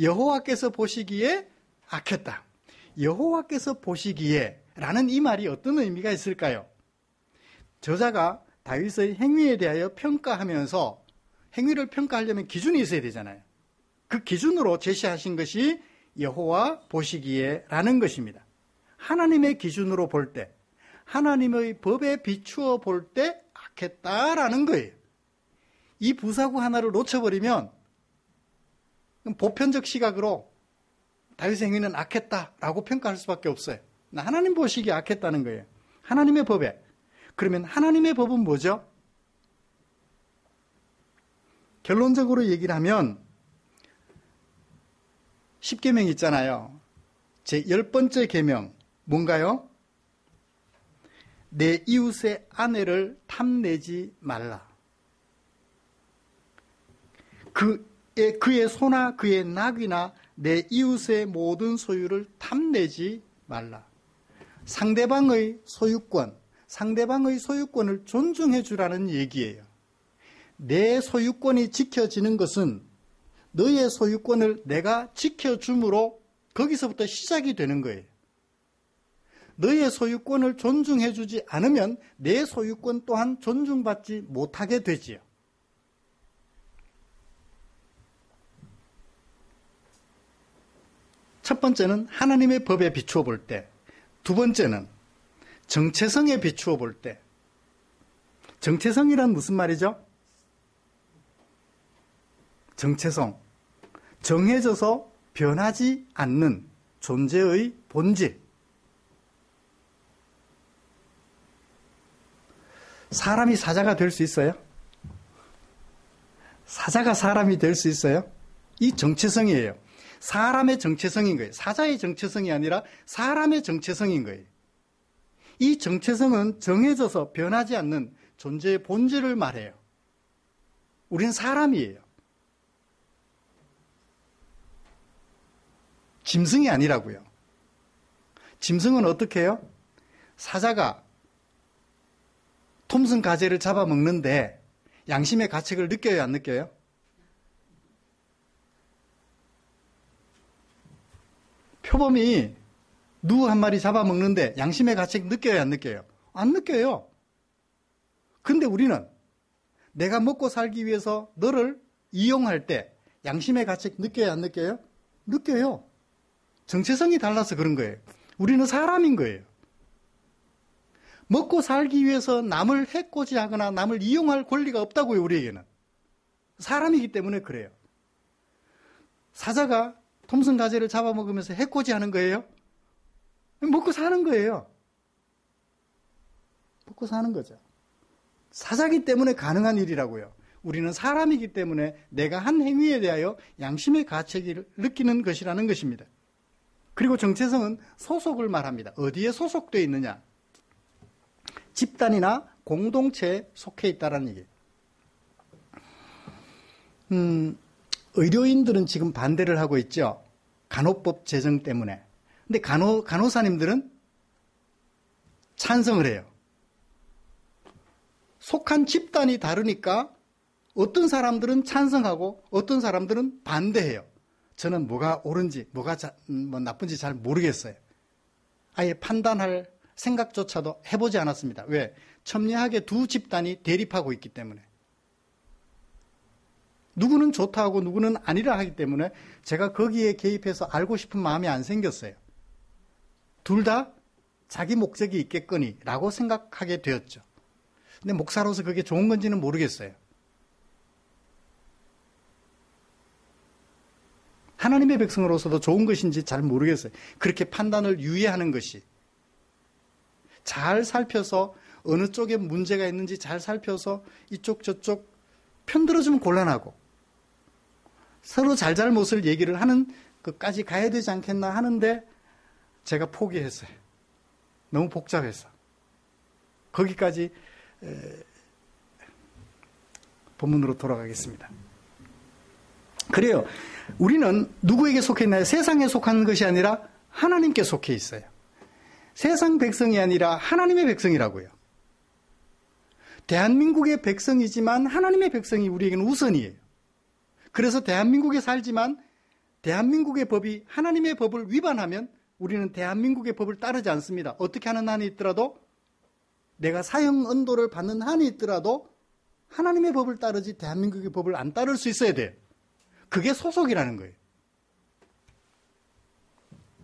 여호와께서 보시기에 악했다. 여호와께서 보시기에 라는 이 말이 어떤 의미가 있을까요? 저자가 다윗의 행위에 대하여 평가하면서 행위를 평가하려면 기준이 있어야 되잖아요. 그 기준으로 제시하신 것이 여호와 보시기에 라는 것입니다. 하나님의 기준으로 볼 때, 하나님의 법에 비추어 볼 때 악했다라는 거예요. 이 부사구 하나를 놓쳐버리면 보편적 시각으로 다윗의 행위는 악했다라고 평가할 수밖에 없어요. 하나님 보시기에 악했다는 거예요. 하나님의 법에. 그러면 하나님의 법은 뭐죠? 결론적으로 얘기를 하면 10계명 있잖아요. 제 10번째 계명 뭔가요? 내 이웃의 아내를 탐내지 말라. 그의 소나 그의 낙이나 내 이웃의 모든 소유를 탐내지 말라. 상대방의 소유권을 존중해 주라는 얘기예요. 내 소유권이 지켜지는 것은 너의 소유권을 내가 지켜줌으로 거기서부터 시작이 되는 거예요. 너의 소유권을 존중해 주지 않으면 내 소유권 또한 존중받지 못하게 되지요. 첫 번째는 하나님의 법에 비추어 볼 때, 두 번째는 정체성에 비추어 볼 때. 정체성이란 무슨 말이죠? 정체성. 정해져서 변하지 않는 존재의 본질. 사람이 사자가 될 수 있어요? 사자가 사람이 될 수 있어요? 이 정체성이에요. 사람의 정체성인 거예요. 사자의 정체성이 아니라 사람의 정체성인 거예요. 이 정체성은 정해져서 변하지 않는 존재의 본질을 말해요. 우린 사람이에요. 짐승이 아니라고요. 짐승은 어떻게 해요? 사자가 톰슨 가재를 잡아먹는데 양심의 가책을 느껴요, 안 느껴요? 표범이 누 한 마리 잡아먹는데 양심의 가책 느껴요, 안 느껴요? 안 느껴요. 근데 우리는 내가 먹고 살기 위해서 너를 이용할 때 양심의 가책 느껴요, 안 느껴요? 느껴요. 정체성이 달라서 그런 거예요. 우리는 사람인 거예요. 먹고 살기 위해서 남을 해코지하거나 남을 이용할 권리가 없다고요, 우리에게는. 사람이기 때문에 그래요. 사자가 톰슨 가재를 잡아먹으면서 해코지하는 거예요? 먹고 사는 거예요. 먹고 사는 거죠. 사자기 때문에 가능한 일이라고요. 우리는 사람이기 때문에 내가 한 행위에 대하여 양심의 가책을 느끼는 것이라는 것입니다. 그리고 정체성은 소속을 말합니다. 어디에 소속되어 있느냐? 집단이나 공동체에 속해 있다는 얘기예요. 의료인들은 지금 반대를 하고 있죠. 간호법 제정 때문에. 근데 간호사님들은 찬성을 해요. 속한 집단이 다르니까 어떤 사람들은 찬성하고 어떤 사람들은 반대해요. 저는 뭐가 옳은지 뭐가 나쁜지 잘 모르겠어요. 아예 판단할 생각조차도 해보지 않았습니다. 왜? 첨예하게 두 집단이 대립하고 있기 때문에. 누구는 좋다 하고 누구는 아니라 하기 때문에 제가 거기에 개입해서 알고 싶은 마음이 안 생겼어요. 둘 다 자기 목적이 있겠거니 라고 생각하게 되었죠. 근데 목사로서 그게 좋은 건지는 모르겠어요. 하나님의 백성으로서도 좋은 것인지 잘 모르겠어요. 그렇게 판단을 유예하는 것이. 잘 살펴서 어느 쪽에 문제가 있는지 잘 살펴서 이쪽 저쪽 편들어주면 곤란하고 서로 잘잘못을 얘기를 하는 것까지 가야 되지 않겠나 하는데 제가 포기했어요. 너무 복잡해서. 거기까지 본문으로 돌아가겠습니다. 그래요. 우리는 누구에게 속해 있나요? 세상에 속한 것이 아니라 하나님께 속해 있어요. 세상 백성이 아니라 하나님의 백성이라고요. 대한민국의 백성이지만 하나님의 백성이 우리에게는 우선이에요. 그래서 대한민국에 살지만 대한민국의 법이 하나님의 법을 위반하면 우리는 대한민국의 법을 따르지 않습니다. 어떻게 하는 한이 있더라도 내가 사형 언도를 받는 한이 있더라도 하나님의 법을 따르지 대한민국의 법을 안 따를 수 있어야 돼요. 그게 소속이라는 거예요.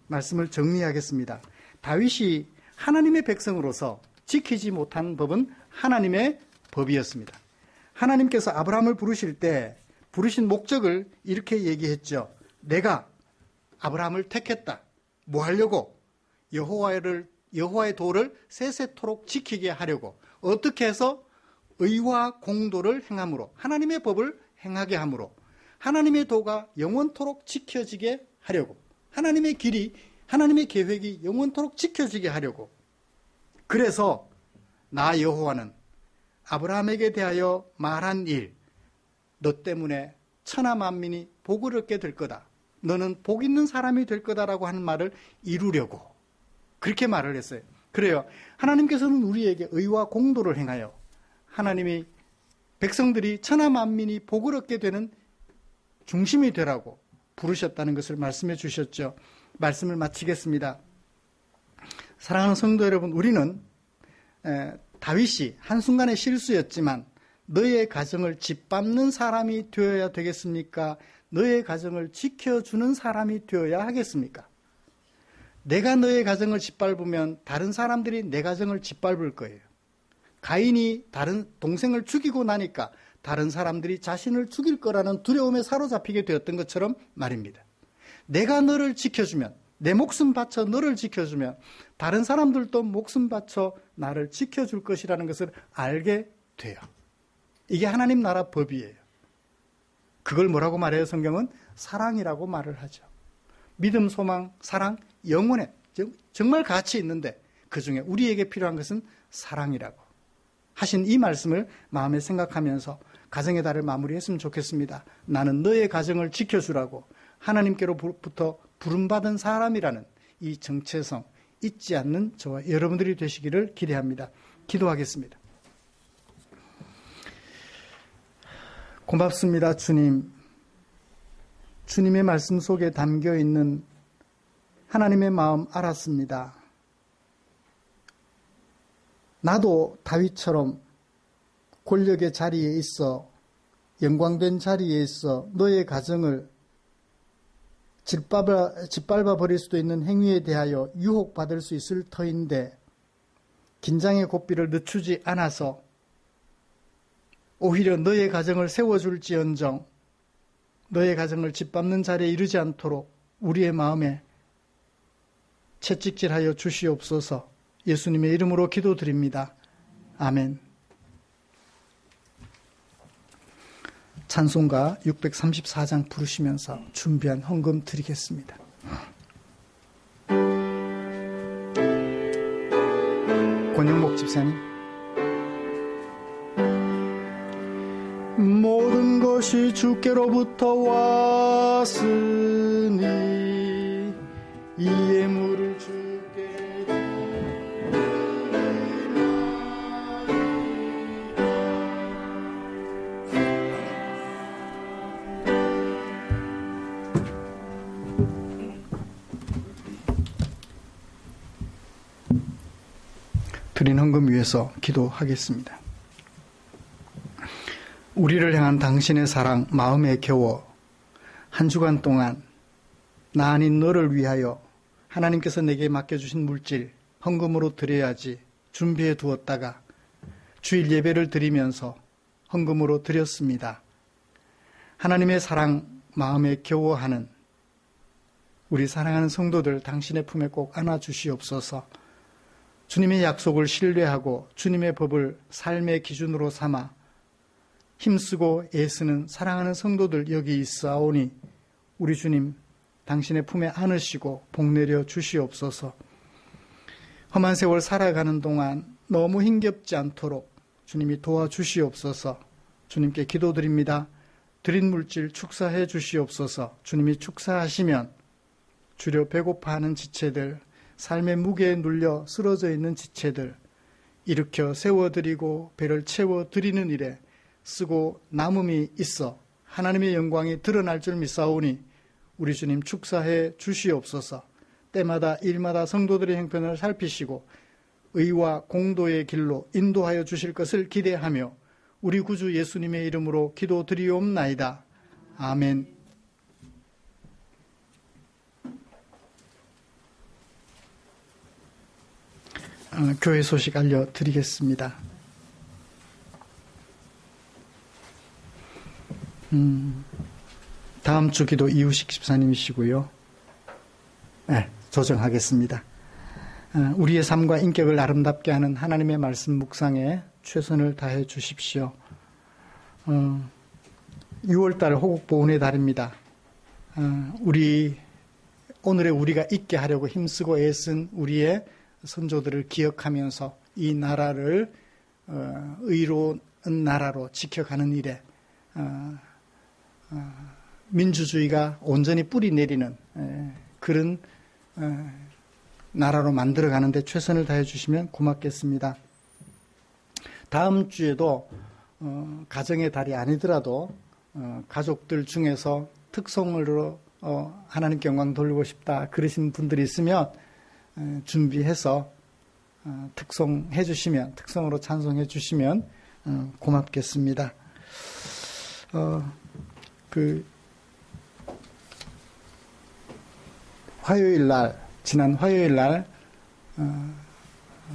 말씀을 정리하겠습니다. 다윗이 하나님의 백성으로서 지키지 못한 법은 하나님의 법이었습니다. 하나님께서 아브라함을 부르실 때 부르신 목적을 이렇게 얘기했죠. 내가 아브라함을 택했다. 뭐 하려고? 여호와의 도를 세세토록 지키게 하려고. 어떻게 해서? 의와 공도를 행함으로, 하나님의 법을 행하게 함으로, 하나님의 도가 영원토록 지켜지게 하려고, 하나님의 길이, 하나님의 계획이 영원토록 지켜지게 하려고. 그래서 나 여호와는 아브라함에게 대하여 말한 일, 너 때문에 천하 만민이 복을 얻게 될 거다. 너는 복 있는 사람이 될 거다라고 하는 말을 이루려고 그렇게 말을 했어요. 그래요. 하나님께서는 우리에게 의와 공도를 행하여 하나님이 백성들이 천하 만민이 복을 얻게 되는 중심이 되라고 부르셨다는 것을 말씀해 주셨죠. 말씀을 마치겠습니다. 사랑하는 성도 여러분, 우리는 다윗이 한순간의 실수였지만 너의 가정을 짓밟는 사람이 되어야 되겠습니까? 너의 가정을 지켜주는 사람이 되어야 하겠습니까? 내가 너의 가정을 짓밟으면 다른 사람들이 내 가정을 짓밟을 거예요. 가인이 다른 동생을 죽이고 나니까 다른 사람들이 자신을 죽일 거라는 두려움에 사로잡히게 되었던 것처럼 말입니다. 내가 너를 지켜주면, 내 목숨 바쳐 너를 지켜주면 다른 사람들도 목숨 바쳐 나를 지켜줄 것이라는 것을 알게 돼요. 이게 하나님 나라 법이에요. 그걸 뭐라고 말해요? 성경은 사랑이라고 말을 하죠. 믿음, 소망, 사랑, 영혼에 정말 가치 있는데 그중에 우리에게 필요한 것은 사랑이라고 하신 이 말씀을 마음에 생각하면서 가정의 달을 마무리했으면 좋겠습니다. 나는 너의 가정을 지켜주라고 하나님께로부터 부름받은 사람이라는 이 정체성 잊지 않는 저와 여러분들이 되시기를 기대합니다. 기도하겠습니다. 고맙습니다, 주님. 주님의 말씀 속에 담겨 있는 하나님의 마음 알았습니다. 나도 다윗처럼 권력의 자리에 있어, 영광된 자리에 있어 너의 가정을 짓밟아 버릴 수도 있는 행위에 대하여 유혹받을 수 있을 터인데 긴장의 고삐를 늦추지 않아서 오히려 너의 가정을 세워줄지언정 너의 가정을 짓밟는 자리에 이르지 않도록 우리의 마음에 채찍질하여 주시옵소서. 예수님의 이름으로 기도드립니다. 아멘. 찬송가 634장 부르시면서 준비한 헌금 드리겠습니다. 권영목 집사님. 모든 것이 주께로부터 왔으니 이 예물을 주께 드린 헌금 위해서 기도하겠습니다. 우리를 향한 당신의 사랑 마음에 겨워 한 주간 동안 나 아닌 너를 위하여 하나님께서 내게 맡겨주신 물질 헌금으로 드려야지 준비해 두었다가 주일 예배를 드리면서 헌금으로 드렸습니다. 하나님의 사랑 마음에 겨워하는 우리 사랑하는 성도들 당신의 품에 꼭 안아주시옵소서. 주님의 약속을 신뢰하고 주님의 법을 삶의 기준으로 삼아 힘쓰고 애쓰는 사랑하는 성도들 여기 있사오니 우리 주님 당신의 품에 안으시고 복내려 주시옵소서. 험한 세월 살아가는 동안 너무 힘겹지 않도록 주님이 도와주시옵소서. 주님께 기도드립니다. 드린 물질 축사해 주시옵소서. 주님이 축사하시면 주려 배고파하는 지체들, 삶의 무게에 눌려 쓰러져 있는 지체들 일으켜 세워드리고 배를 채워드리는 일에 쓰고 남음이 있어 하나님의 영광이 드러날 줄 믿사오니 우리 주님 축사해 주시옵소서. 때마다 일마다 성도들의 형편을 살피시고 의와 공도의 길로 인도하여 주실 것을 기대하며 우리 구주 예수님의 이름으로 기도드리옵나이다. 아멘. 교회 소식 알려드리겠습니다. 다음 주 기도 이우식 집사님이시고요. 네, 조정하겠습니다. 우리의 삶과 인격을 아름답게 하는 하나님의 말씀 묵상에 최선을 다해 주십시오. 6월달 호국보훈의 달입니다. 오늘의 우리가 있게 하려고 힘쓰고 애쓴 우리의 선조들을 기억하면서 이 나라를 의로운 나라로 지켜가는 일에 민주주의가 온전히 뿌리 내리는 그런 나라로 만들어가는 데 최선을 다해 주시면 고맙겠습니다. 다음 주에도 가정의 달이 아니더라도 가족들 중에서 특송으로 하나님께 영광 돌리고 싶다 그러신 분들이 있으면 준비해서 특송해 주시면, 특송으로 찬송해 주시면 고맙겠습니다. 지난 화요일 날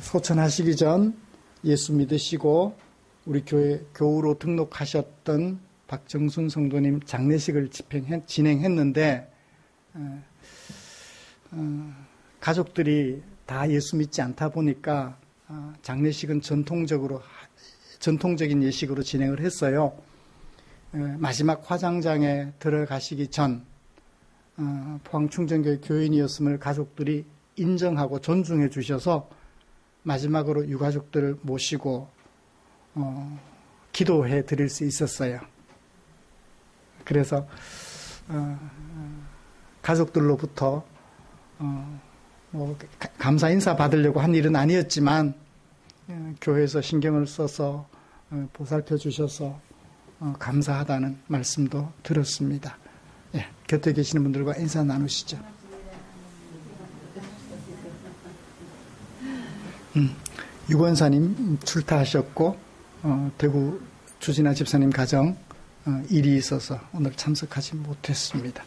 소천하시기 전 예수 믿으시고 우리 교회 교우로 등록하셨던 박정순 성도님 장례식을 진행했는데 가족들이 다 예수 믿지 않다 보니까 장례식은 전통적인 예식으로 진행을 했어요. 마지막 화장장에 들어가시기 전 포항충정교회 교인이었음을 가족들이 인정하고 존중해 주셔서 마지막으로 유가족들을 모시고 기도해 드릴 수 있었어요. 그래서 가족들로부터 감사 인사 받으려고 한 일은 아니었지만 교회에서 신경을 써서 보살펴 주셔서 감사하다는 말씀도 들었습니다. 예, 곁에 계시는 분들과 인사 나누시죠. 유권사님 출타하셨고 대구 주진아 집사님 가정 일이 있어서 오늘 참석하지 못했습니다.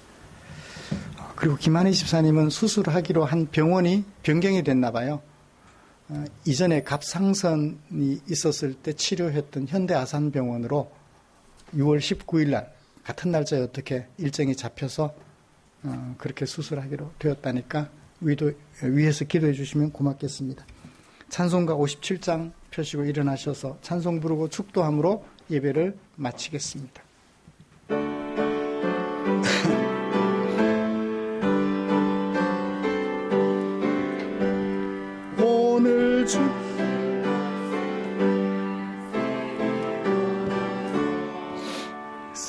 그리고 김한희 집사님은 수술하기로 한 병원이 변경이 됐나 봐요. 이전에 갑상선이 있었을 때 치료했던 현대아산병원으로 6월 19일 날 같은 날짜에 어떻게 일정이 잡혀서 그렇게 수술하기로 되었다니까 위에서 기도해 주시면 고맙겠습니다. 찬송가 57장 펴시고 일어나셔서 찬송 부르고 축도함으로 예배를 마치겠습니다.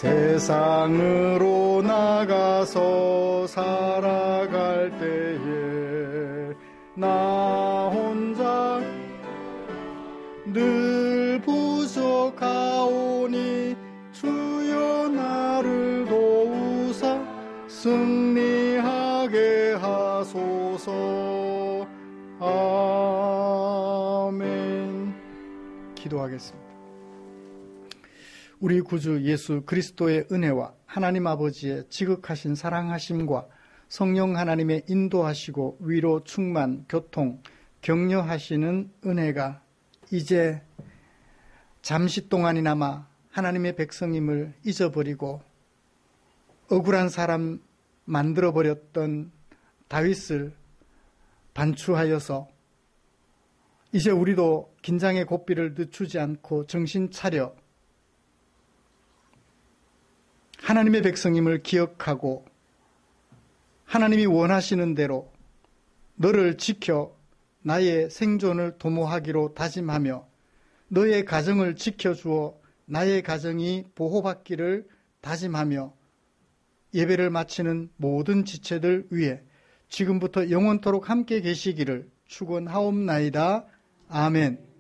세상으로 나가서 살아갈 때에 나 혼자 늘 부족하오니 주여 나를 도우사 승리하게 하소서. 아멘. 기도하겠습니다. 우리 구주 예수 그리스도의 은혜와 하나님 아버지의 지극하신 사랑하심과 성령 하나님의 인도하시고 위로 충만 교통 격려하시는 은혜가 이제 잠시 동안이나마 하나님의 백성임을 잊어버리고 억울한 사람 만들어버렸던 다윗을 반추하여서 이제 우리도 긴장의 고삐를 늦추지 않고 정신 차려 하나님의 백성임을 기억하고 하나님이 원하시는 대로 너를 지켜 나의 생존을 도모하기로 다짐하며 너의 가정을 지켜주어 나의 가정이 보호받기를 다짐하며 예배를 마치는 모든 지체들 위해 지금부터 영원토록 함께 계시기를 축원하옵나이다. 아멘.